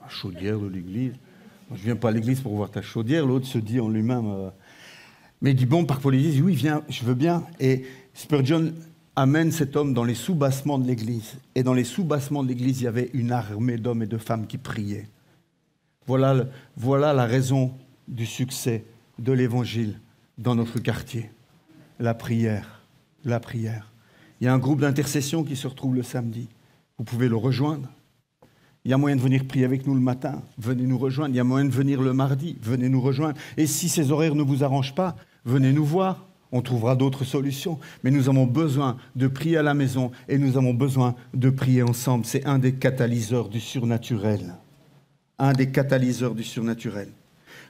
La chaudière de l'église? Moi, je ne viens pas à l'église pour voir ta chaudière. L'autre se dit en lui-même... Mais il dit « Bon, par politesse, oui, viens, je veux bien. » Et Spurgeon amène cet homme dans les sous-bassements de l'église. Et dans les sous-bassements de l'église, il y avait une armée d'hommes et de femmes qui priaient. Voilà la raison du succès de l'Évangile dans notre quartier. La prière. La prière. Il y a un groupe d'intercession qui se retrouve le samedi. Vous pouvez le rejoindre. Il y a moyen de venir prier avec nous le matin. Venez nous rejoindre. Il y a moyen de venir le mardi. Venez nous rejoindre. Et si ces horaires ne vous arrangent pas, venez nous voir. On trouvera d'autres solutions. Mais nous avons besoin de prier à la maison et nous avons besoin de prier ensemble. C'est un des catalyseurs du surnaturel. Un des catalyseurs du surnaturel.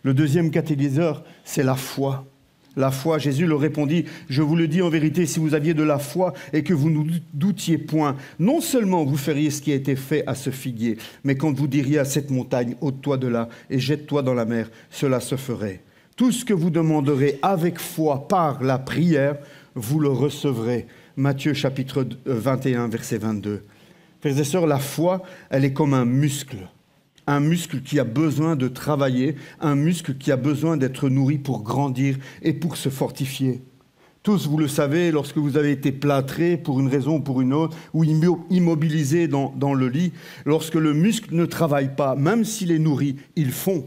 Le deuxième catalyseur, c'est la foi. La foi, Jésus leur répondit, « Je vous le dis en vérité, si vous aviez de la foi et que vous ne doutiez point, non seulement vous feriez ce qui a été fait à ce figuier, mais quand vous diriez à cette montagne, ôte-toi de là et jette-toi dans la mer, cela se ferait. Tout ce que vous demanderez avec foi par la prière, vous le recevrez. » Matthieu chapitre 21, verset 22. Frères et sœurs, la foi, elle est comme un muscle qui a besoin de travailler, un muscle qui a besoin d'être nourri pour grandir et pour se fortifier. Tous, vous le savez, lorsque vous avez été plâtré pour une raison ou pour une autre, ou immobilisé dans le lit, lorsque le muscle ne travaille pas, même s'il est nourri, il fond.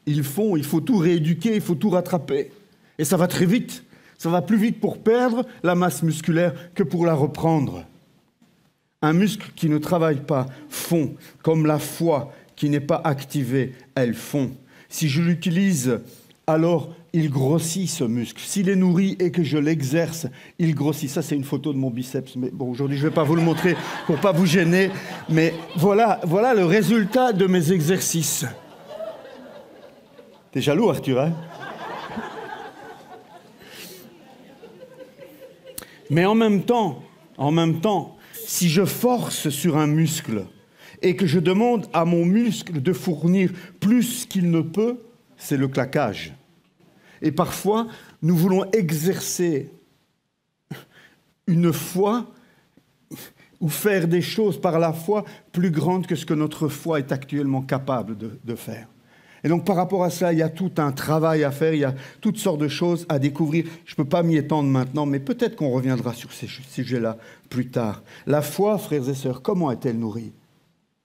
Il faut tout rééduquer, il faut tout rattraper. Et ça va très vite. Ça va plus vite pour perdre la masse musculaire que pour la reprendre. Un muscle qui ne travaille pas fond, comme la foi qui n'est pas activée, elle fond. Si je l'utilise, alors il grossit ce muscle. S'il est nourri et que je l'exerce, il grossit. Ça, c'est une photo de mon biceps. Mais bon, aujourd'hui, je ne vais pas vous le montrer pour ne pas vous gêner. Mais voilà le résultat de mes exercices. T'es jaloux, Arthur, hein? Mais en même temps, si je force sur un muscle et que je demande à mon muscle de fournir plus qu'il ne peut, c'est le claquage. Et parfois, nous voulons exercer une foi ou faire des choses par la foi plus grandes que ce que notre foi est actuellement capable de faire. Et donc, par rapport à ça, il y a tout un travail à faire, il y a toutes sortes de choses à découvrir. Je ne peux pas m'y étendre maintenant, mais peut-être qu'on reviendra sur ces sujets-là plus tard. La foi, frères et sœurs, comment est-elle nourrie?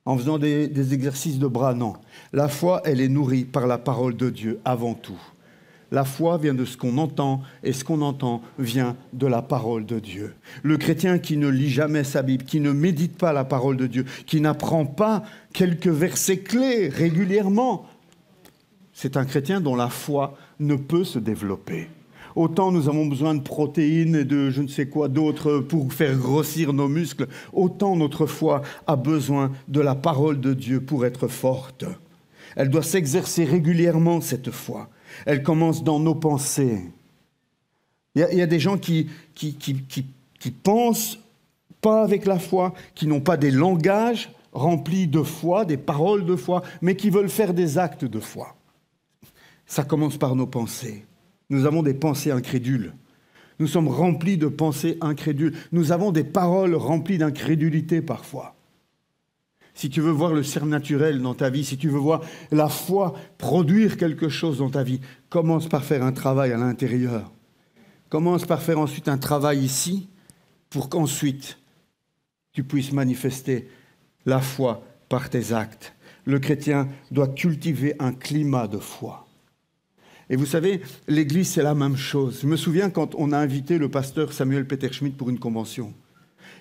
En faisant des exercices de bras? Non. La foi, elle est nourrie par la parole de Dieu avant tout. La foi vient de ce qu'on entend, et ce qu'on entend vient de la parole de Dieu. Le chrétien qui ne lit jamais sa Bible, qui ne médite pas la parole de Dieu, qui n'apprend pas quelques versets clés régulièrement, c'est un chrétien dont la foi ne peut se développer. Autant nous avons besoin de protéines et de je ne sais quoi d'autre pour faire grossir nos muscles, autant notre foi a besoin de la parole de Dieu pour être forte. Elle doit s'exercer régulièrement, cette foi. Elle commence dans nos pensées. Il y a des gens qui pensent pas avec la foi, qui n'ont pas des langages remplis de foi, des paroles de foi, mais qui veulent faire des actes de foi. Ça commence par nos pensées. Nous avons des pensées incrédules. Nous sommes remplis de pensées incrédules. Nous avons des paroles remplies d'incrédulité parfois. Si tu veux voir le surnaturel dans ta vie, si tu veux voir la foi produire quelque chose dans ta vie, commence par faire un travail à l'intérieur. Commence par faire ensuite un travail ici pour qu'ensuite tu puisses manifester la foi par tes actes. Le chrétien doit cultiver un climat de foi. Et vous savez, l'Église, c'est la même chose. Je me souviens quand on a invité le pasteur Samuel Peter Schmidt pour une convention.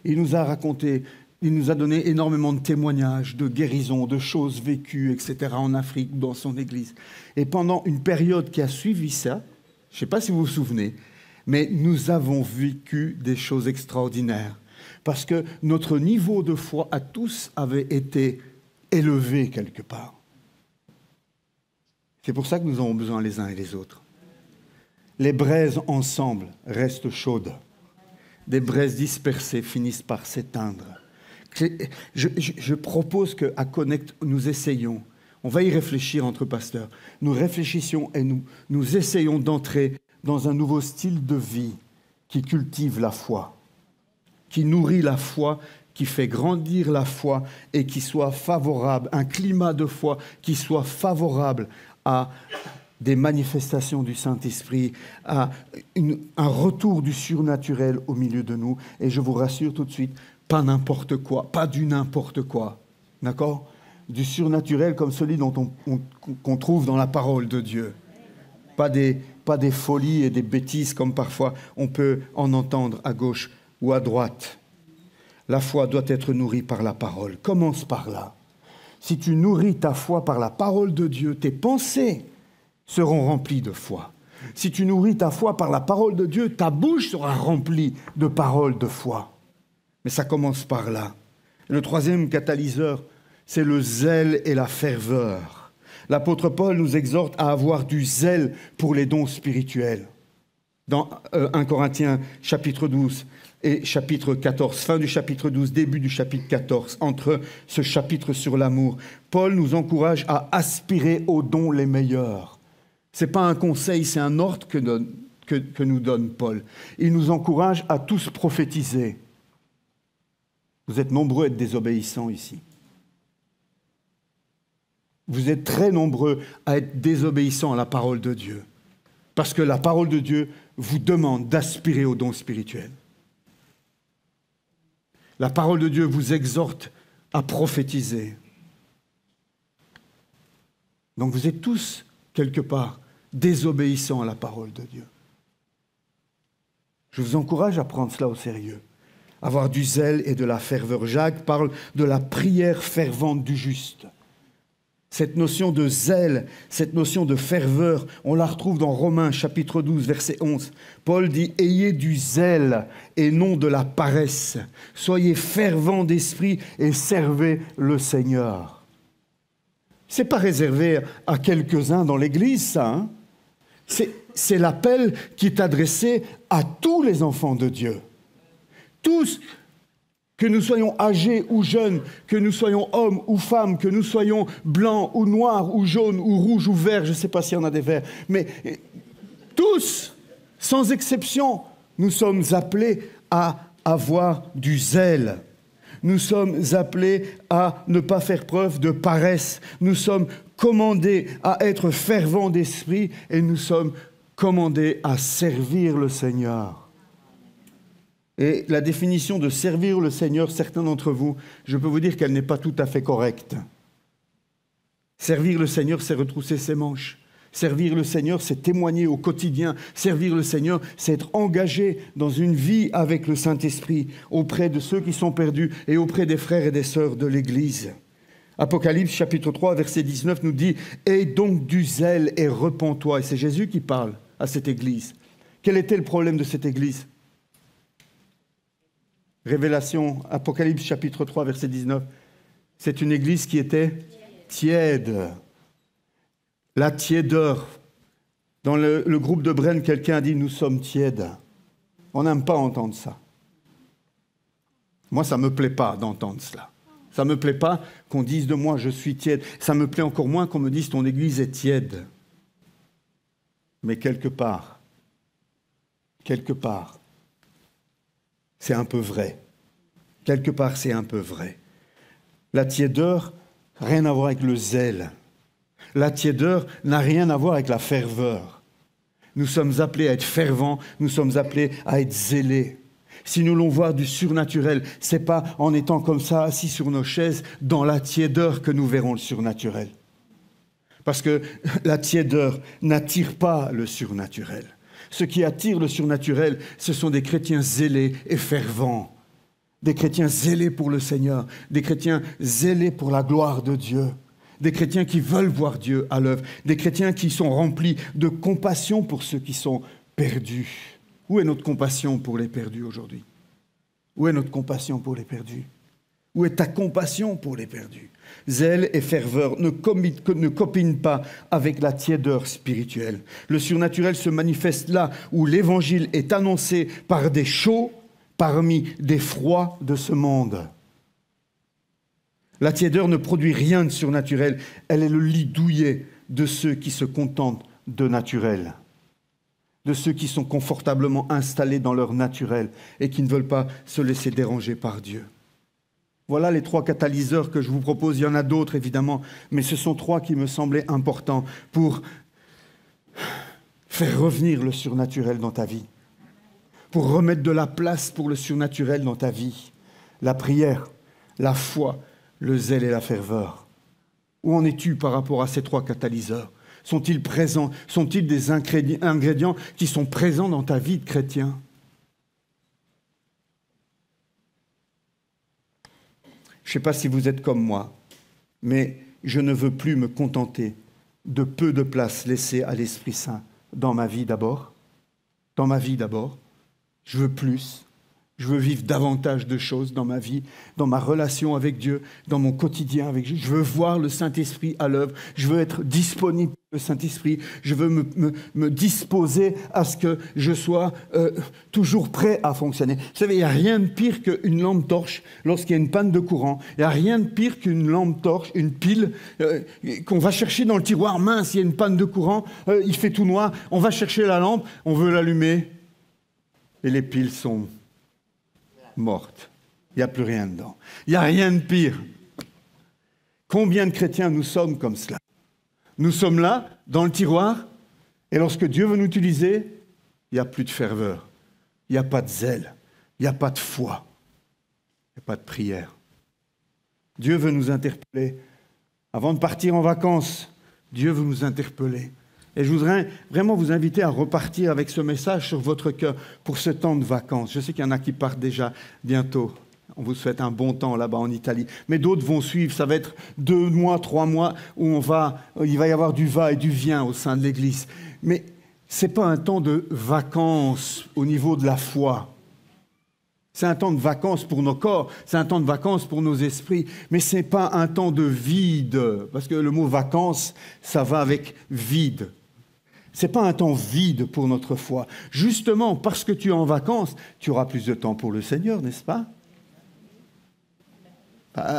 Il nous a raconté, il nous a donné énormément de témoignages, de guérisons, de choses vécues, etc. en Afrique, dans son Église. Et pendant une période qui a suivi ça, je ne sais pas si vous vous souvenez, mais nous avons vécu des choses extraordinaires. Parce que notre niveau de foi à tous avait été élevé quelque part. C'est pour ça que nous avons besoin les uns et les autres. Les braises ensemble restent chaudes. Des braises dispersées finissent par s'éteindre. Je propose qu'à Connect, nous essayons, on va y réfléchir entre pasteurs, nous réfléchissions et nous essayons d'entrer dans un nouveau style de vie qui cultive la foi, qui nourrit la foi, qui fait grandir la foi et qui soit favorable, un climat de foi qui soit favorable à des manifestations du Saint-Esprit, à un retour du surnaturel au milieu de nous. Et je vous rassure tout de suite, pas n'importe quoi, pas du n'importe quoi, d'accord? Du surnaturel comme celui qu'on trouve dans la parole de Dieu. Pas des folies et des bêtises comme parfois on peut en entendre à gauche ou à droite. La foi doit être nourrie par la parole. Commence par là. Si tu nourris ta foi par la parole de Dieu, tes pensées seront remplies de foi. Si tu nourris ta foi par la parole de Dieu, ta bouche sera remplie de paroles de foi. Mais ça commence par là. Le troisième catalyseur, c'est le zèle et la ferveur. L'apôtre Paul nous exhorte à avoir du zèle pour les dons spirituels. Dans 1 Corinthiens chapitre 12 et chapitre 14, fin du chapitre 12, début du chapitre 14, entre ce chapitre sur l'amour, Paul nous encourage à aspirer aux dons les meilleurs. Ce n'est pas un conseil, c'est un ordre que nous donne Paul. Il nous encourage à tous prophétiser. Vous êtes nombreux à être désobéissants ici. Vous êtes très nombreux à être désobéissants à la parole de Dieu. Parce que la parole de Dieu vous demande d'aspirer aux dons spirituels. La parole de Dieu vous exhorte à prophétiser. Donc vous êtes tous, quelque part, désobéissants à la parole de Dieu. Je vous encourage à prendre cela au sérieux. Avoir du zèle et de la ferveur. Jacques parle de la prière fervente du juste. Cette notion de zèle, cette notion de ferveur, on la retrouve dans Romains chapitre 12, verset 11. Paul dit « Ayez du zèle et non de la paresse. Soyez fervents d'esprit et servez le Seigneur. » Ce n'est pas réservé à quelques-uns dans l'Église, ça. Hein? C'est l'appel qui est adressé à tous les enfants de Dieu. Tous, que nous soyons âgés ou jeunes, que nous soyons hommes ou femmes, que nous soyons blancs ou noirs ou jaunes ou rouges ou verts, je ne sais pas s'il y en a des verts, mais tous, sans exception, nous sommes appelés à avoir du zèle. Nous sommes appelés à ne pas faire preuve de paresse. Nous sommes commandés à être fervents d'esprit et nous sommes commandés à servir le Seigneur. Et la définition de servir le Seigneur, certains d'entre vous, je peux vous dire qu'elle n'est pas tout à fait correcte. Servir le Seigneur, c'est retrousser ses manches. Servir le Seigneur, c'est témoigner au quotidien. Servir le Seigneur, c'est être engagé dans une vie avec le Saint-Esprit auprès de ceux qui sont perdus et auprès des frères et des sœurs de l'Église. Apocalypse chapitre 3, verset 19 nous dit « Aie donc du zèle et repens-toi ». Et c'est Jésus qui parle à cette Église. Quel était le problème de cette Église ? Révélation, Apocalypse chapitre 3, verset 19. C'est une église qui était tiède. La tiédeur. Dans le groupe de Bren, quelqu'un a dit « nous sommes tièdes ». On n'aime pas entendre ça. Moi, ça ne me plaît pas d'entendre cela. Ça ne me plaît pas qu'on dise de moi « je suis tiède ». Ça me plaît encore moins qu'on me dise « ton église est tiède ». Mais quelque part, c'est un peu vrai. Quelque part, c'est un peu vrai. La tiédeur, rien à voir avec le zèle. La tiédeur n'a rien à voir avec la ferveur. Nous sommes appelés à être fervents, nous sommes appelés à être zélés. Si nous voulons voir du surnaturel, ce n'est pas en étant comme ça, assis sur nos chaises, dans la tiédeur que nous verrons le surnaturel. Parce que la tiédeur n'attire pas le surnaturel. Ce qui attire le surnaturel, ce sont des chrétiens zélés et fervents. Des chrétiens zélés pour le Seigneur. Des chrétiens zélés pour la gloire de Dieu. Des chrétiens qui veulent voir Dieu à l'œuvre. Des chrétiens qui sont remplis de compassion pour ceux qui sont perdus. Où est notre compassion pour les perdus aujourd'hui? Où est notre compassion pour les perdus? Où est ta compassion pour les perdus? Zèle et ferveur ne copinent pas avec la tiédeur spirituelle. Le surnaturel se manifeste là où l'évangile est annoncé par des chauds parmi des froids de ce monde. La tiédeur ne produit rien de surnaturel. Elle est le lit douillet de ceux qui se contentent de naturel, de ceux qui sont confortablement installés dans leur naturel et qui ne veulent pas se laisser déranger par Dieu. Voilà les 3 catalyseurs que je vous propose. Il y en a d'autres, évidemment, mais ce sont 3 qui me semblaient importants pour faire revenir le surnaturel dans ta vie, pour remettre de la place pour le surnaturel dans ta vie. La prière, la foi, le zèle et la ferveur. Où en es-tu par rapport à ces 3 catalyseurs? Sont-ils présents? Sont-ils des ingrédients qui sont présents dans ta vie de chrétien? Je ne sais pas si vous êtes comme moi, mais je ne veux plus me contenter de peu de place laissée à l'Esprit Saint dans ma vie d'abord. Dans ma vie d'abord. Je veux plus. Je veux vivre davantage de choses dans ma vie, dans ma relation avec Dieu, dans mon quotidien avec Dieu. Je veux voir le Saint-Esprit à l'œuvre. Je veux être disponible pour le Saint-Esprit. Je veux me disposer à ce que je sois toujours prêt à fonctionner. Vous savez, il n'y a rien de pire qu'une lampe torche lorsqu'il y a une panne de courant. Il n'y a rien de pire qu'une lampe torche, une pile qu'on va chercher dans le tiroir. Mince, il y a une panne de courant, il fait tout noir. On va chercher la lampe, on veut l'allumer et les piles sont morte. Il n'y a plus rien dedans. Il n'y a rien de pire. Combien de chrétiens nous sommes comme cela? Nous sommes là, dans le tiroir, et lorsque Dieu veut nous utiliser, il n'y a plus de ferveur. Il n'y a pas de zèle. Il n'y a pas de foi. Il n'y a pas de prière. Dieu veut nous interpeller. Avant de partir en vacances, Dieu veut nous interpeller. Et je voudrais vraiment vous inviter à repartir avec ce message sur votre cœur pour ce temps de vacances. Je sais qu'il y en a qui partent déjà bientôt. On vous souhaite un bon temps là-bas en Italie. Mais d'autres vont suivre. Ça va être 2 mois, 3 mois où il va y avoir du va et du vient au sein de l'Église. Mais ce n'est pas un temps de vacances au niveau de la foi. C'est un temps de vacances pour nos corps, c'est un temps de vacances pour nos esprits, mais ce n'est pas un temps de vide, parce que le mot vacances, ça va avec vide. Ce n'est pas un temps vide pour notre foi. Justement, parce que tu es en vacances, tu auras plus de temps pour le Seigneur, n'est-ce pas?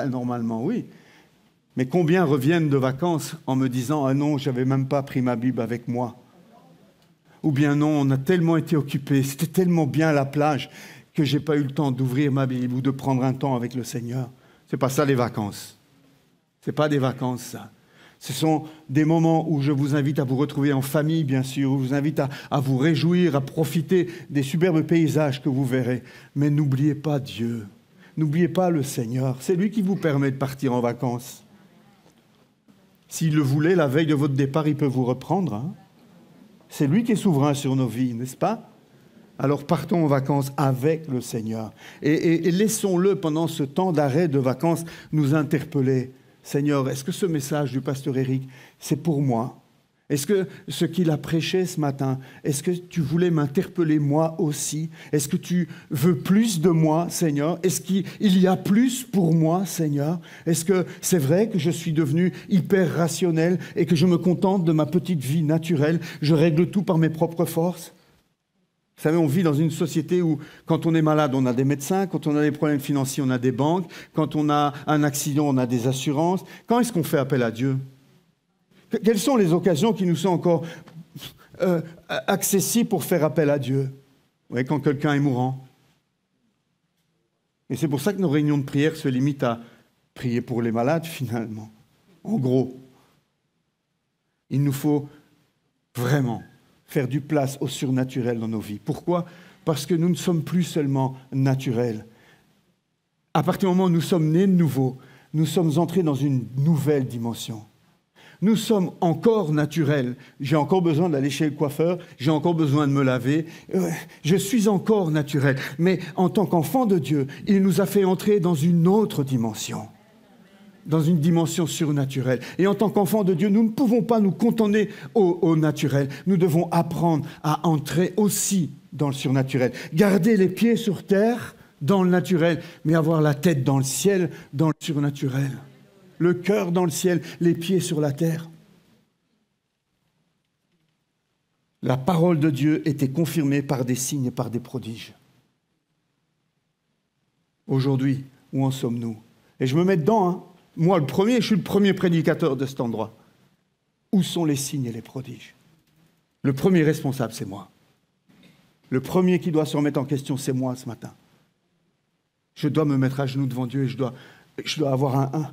Normalement, oui. Mais combien reviennent de vacances en me disant « Ah non, je n'avais même pas pris ma Bible avec moi » Ou bien « Non, on a tellement été occupés, c'était tellement bien à la plage que je n'ai pas eu le temps d'ouvrir ma Bible ou de prendre un temps avec le Seigneur. » Ce n'est pas ça les vacances. Ce n'est pas des vacances, ça. Ce sont des moments où je vous invite à vous retrouver en famille, bien sûr, où je vous invite à vous réjouir, à profiter des superbes paysages que vous verrez. Mais n'oubliez pas Dieu, n'oubliez pas le Seigneur. C'est lui qui vous permet de partir en vacances. S'il le voulait, la veille de votre départ, il peut vous reprendre. Hein. C'est lui qui est souverain sur nos vies, n'est-ce pas? Alors partons en vacances avec le Seigneur. Et laissons-le, pendant ce temps d'arrêt de vacances, nous interpeller. Seigneur, est-ce que ce message du pasteur Éric, c'est pour moi? Est-ce que ce qu'il a prêché ce matin, est-ce que tu voulais m'interpeller moi aussi? Est-ce que tu veux plus de moi, Seigneur? Est-ce qu'il y a plus pour moi, Seigneur? Est-ce que c'est vrai que je suis devenu hyper rationnel et que je me contente de ma petite vie naturelle? Je règle tout par mes propres forces? Vous savez, on vit dans une société où, quand on est malade, on a des médecins, quand on a des problèmes financiers, on a des banques, quand on a un accident, on a des assurances. Quand est-ce qu'on fait appel à Dieu? Quelles sont les occasions qui nous sont encore accessibles pour faire appel à Dieu? Vous voyez, quand quelqu'un est mourant. Et c'est pour ça que nos réunions de prière se limitent à prier pour les malades, finalement. En gros, il nous faut vraiment faire du place au surnaturel dans nos vies. Pourquoi? Parce que nous ne sommes plus seulement naturels. À partir du moment où nous sommes nés de nouveau, nous sommes entrés dans une nouvelle dimension. Nous sommes encore naturels. J'ai encore besoin d'aller chez le coiffeur, j'ai encore besoin de me laver. Je suis encore naturel. Mais en tant qu'enfant de Dieu, il nous a fait entrer dans une autre dimension. Dans une dimension surnaturelle. Et en tant qu'enfants de Dieu, nous ne pouvons pas nous contenter au naturel. Nous devons apprendre à entrer aussi dans le surnaturel. Garder les pieds sur terre, dans le naturel, mais avoir la tête dans le ciel, dans le surnaturel. Le cœur dans le ciel, les pieds sur la terre. La parole de Dieu était confirmée par des signes et par des prodiges. Aujourd'hui, où en sommes-nous? Et je me mets dedans, hein. Moi, le premier, je suis le premier prédicateur de cet endroit. Où sont les signes et les prodiges? Le premier responsable, c'est moi. Le premier qui doit se remettre en question, c'est moi ce matin. Je dois me mettre à genoux devant Dieu et je dois avoir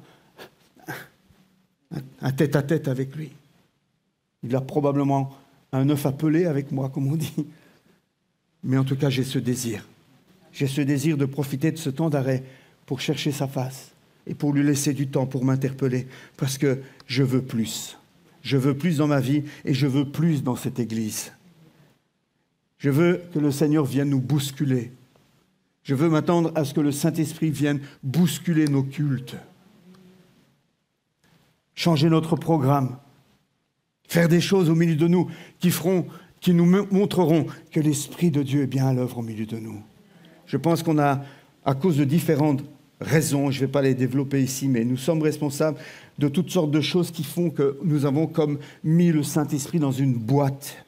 un tête-à-tête avec lui. Il a probablement un œuf à peler avec moi, comme on dit. Mais en tout cas, j'ai ce désir. J'ai ce désir de profiter de ce temps d'arrêt pour chercher sa face. Et pour lui laisser du temps pour m'interpeller, parce que je veux plus. Je veux plus dans ma vie et je veux plus dans cette Église. Je veux que le Seigneur vienne nous bousculer. Je veux m'attendre à ce que le Saint-Esprit vienne bousculer nos cultes. Changer notre programme. Faire des choses au milieu de nous qui nous montreront que l'Esprit de Dieu est bien à l'œuvre au milieu de nous. Je pense qu'on a, à cause de différentes raisons, je ne vais pas les développer ici, mais nous sommes responsables de toutes sortes de choses qui font que nous avons comme mis le Saint-Esprit dans une boîte.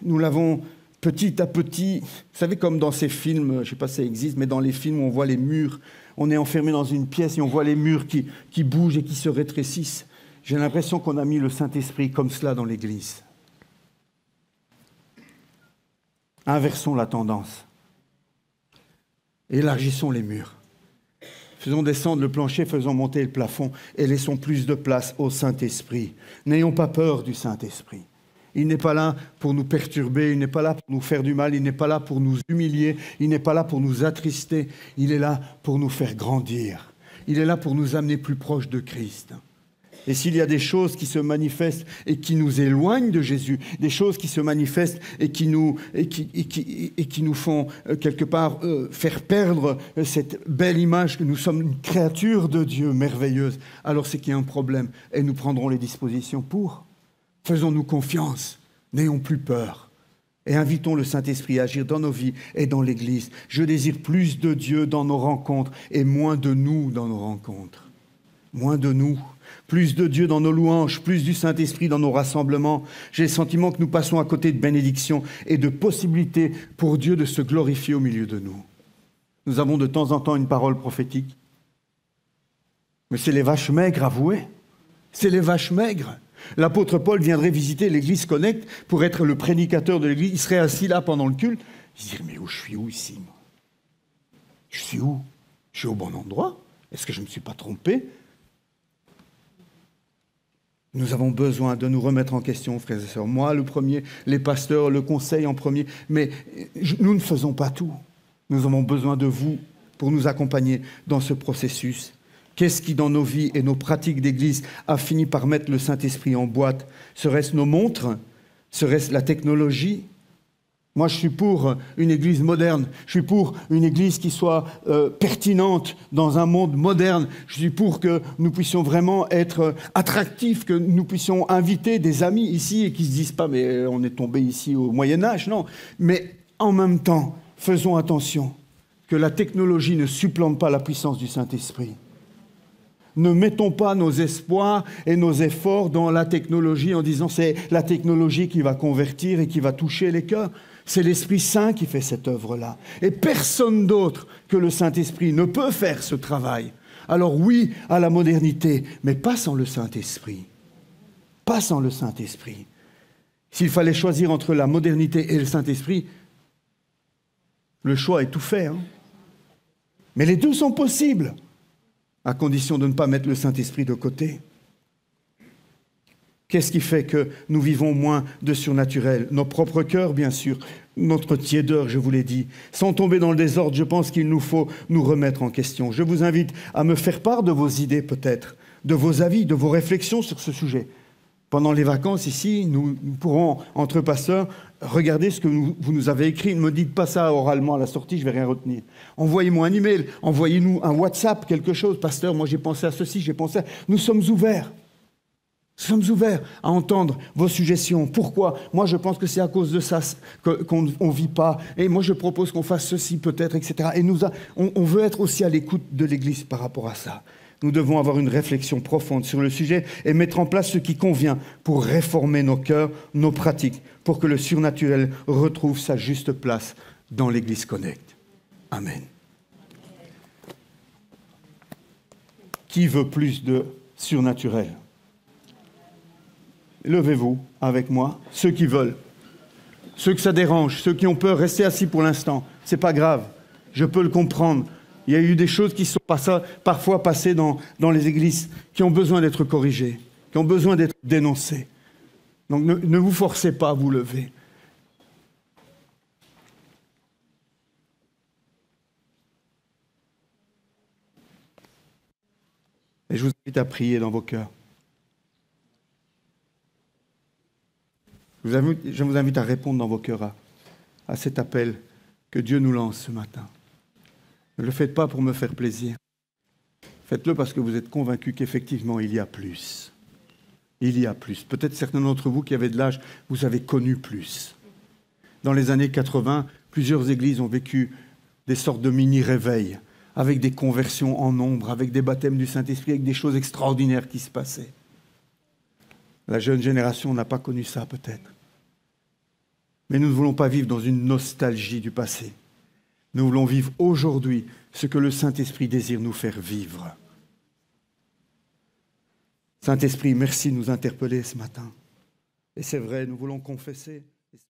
Nous l'avons petit à petit, vous savez, comme dans ces films, je ne sais pas si ça existe, mais dans les films, on voit les murs, on est enfermé dans une pièce et on voit les murs qui bougent et qui se rétrécissent. J'ai l'impression qu'on a mis le Saint-Esprit comme cela dans l'Église. Inversons la tendance. Élargissons les murs. Faisons descendre le plancher, faisons monter le plafond et laissons plus de place au Saint-Esprit. N'ayons pas peur du Saint-Esprit. Il n'est pas là pour nous perturber, il n'est pas là pour nous faire du mal, il n'est pas là pour nous humilier, il n'est pas là pour nous attrister, il est là pour nous faire grandir. Il est là pour nous amener plus proche de Christ. Et s'il y a des choses qui se manifestent et qui nous éloignent de Jésus, des choses qui se manifestent et qui nous font quelque part faire perdre cette belle image que nous sommes une créature de Dieu merveilleuse, alors c'est qu'il y a un problème et nous prendrons les dispositions pour. Faisons-nous confiance, n'ayons plus peur et invitons le Saint-Esprit à agir dans nos vies et dans l'Église. Je désire plus de Dieu dans nos rencontres et moins de nous dans nos rencontres. Moins de nous. Plus de Dieu dans nos louanges, plus du Saint-Esprit dans nos rassemblements. J'ai le sentiment que nous passons à côté de bénédictions et de possibilités pour Dieu de se glorifier au milieu de nous. Nous avons de temps en temps une parole prophétique. Mais c'est les vaches maigres, avouez. C'est les vaches maigres. L'apôtre Paul viendrait visiter l'église Connect pour être le prédicateur de l'église. Il serait assis là pendant le culte. Il se dirait, mais je suis où ici, moi? Je suis où? Je suis au bon endroit? Est-ce que je ne me suis pas trompé? Nous avons besoin de nous remettre en question, frères et sœurs. Moi, le premier, les pasteurs, le conseil en premier. Mais nous ne faisons pas tout. Nous avons besoin de vous pour nous accompagner dans ce processus. Qu'est-ce qui, dans nos vies et nos pratiques d'église, a fini par mettre le Saint-Esprit en boîte? Serait-ce nos montres? Serait-ce la technologie? Moi, je suis pour une église moderne. Je suis pour une église qui soit pertinente dans un monde moderne. Je suis pour que nous puissions vraiment être attractifs, que nous puissions inviter des amis ici et qui ne se disent pas « mais on est tombé ici au Moyen-Âge ». Non, mais en même temps, faisons attention que la technologie ne supplante pas la puissance du Saint-Esprit. Ne mettons pas nos espoirs et nos efforts dans la technologie en disant c'est la technologie qui va convertir et qui va toucher les cœurs. C'est l'Esprit Saint qui fait cette œuvre-là. Et personne d'autre que le Saint-Esprit ne peut faire ce travail. Alors oui, à la modernité, mais pas sans le Saint-Esprit. Pas sans le Saint-Esprit. S'il fallait choisir entre la modernité et le Saint-Esprit, le choix est tout fait. Mais les deux sont possibles, à condition de ne pas mettre le Saint-Esprit de côté. Qu'est-ce qui fait que nous vivons moins de surnaturel? Nos propres cœurs, bien sûr, notre tiédeur, je vous l'ai dit. Sans tomber dans le désordre, je pense qu'il nous faut nous remettre en question. Je vous invite à me faire part de vos idées peut-être, de vos avis, de vos réflexions sur ce sujet. Pendant les vacances ici, nous pourrons, entre pasteurs, regarder ce que vous nous avez écrit. Ne me dites pas ça oralement à la sortie, je ne vais rien retenir. Envoyez-moi un email, envoyez-nous un WhatsApp, quelque chose. Pasteur, moi j'ai pensé à ceci, j'ai pensé à... Nous sommes ouverts. Nous sommes ouverts à entendre vos suggestions. Pourquoi? Moi, je pense que c'est à cause de ça qu'on ne vit pas. Et moi, je propose qu'on fasse ceci peut-être, etc. Et on veut être aussi à l'écoute de l'Église par rapport à ça. Nous devons avoir une réflexion profonde sur le sujet et mettre en place ce qui convient pour réformer nos cœurs, nos pratiques, pour que le surnaturel retrouve sa juste place dans l'Église Connect. Amen. Qui veut plus de surnaturel? Levez-vous avec moi, ceux qui veulent. Ceux que ça dérange, ceux qui ont peur, restez assis pour l'instant. Ce n'est pas grave, je peux le comprendre. Il y a eu des choses qui sont parfois passées dans les églises, qui ont besoin d'être corrigées, qui ont besoin d'être dénoncées. Donc ne vous forcez pas à vous lever. Et je vous invite à prier dans vos cœurs. Je vous invite à répondre dans vos cœurs à cet appel que Dieu nous lance ce matin. Ne le faites pas pour me faire plaisir. Faites-le parce que vous êtes convaincus qu'effectivement, il y a plus. Il y a plus. Peut-être certains d'entre vous qui avez de l'âge, vous avez connu plus. Dans les années 80, Plusieurs églises ont vécu des sortes de mini-réveils, avec des conversions en nombre, avec des baptêmes du Saint-Esprit, avec des choses extraordinaires qui se passaient. La jeune génération n'a pas connu ça peut-être. Mais nous ne voulons pas vivre dans une nostalgie du passé. Nous voulons vivre aujourd'hui ce que le Saint-Esprit désire nous faire vivre. Saint-Esprit, merci de nous interpeller ce matin. Et c'est vrai, nous voulons confesser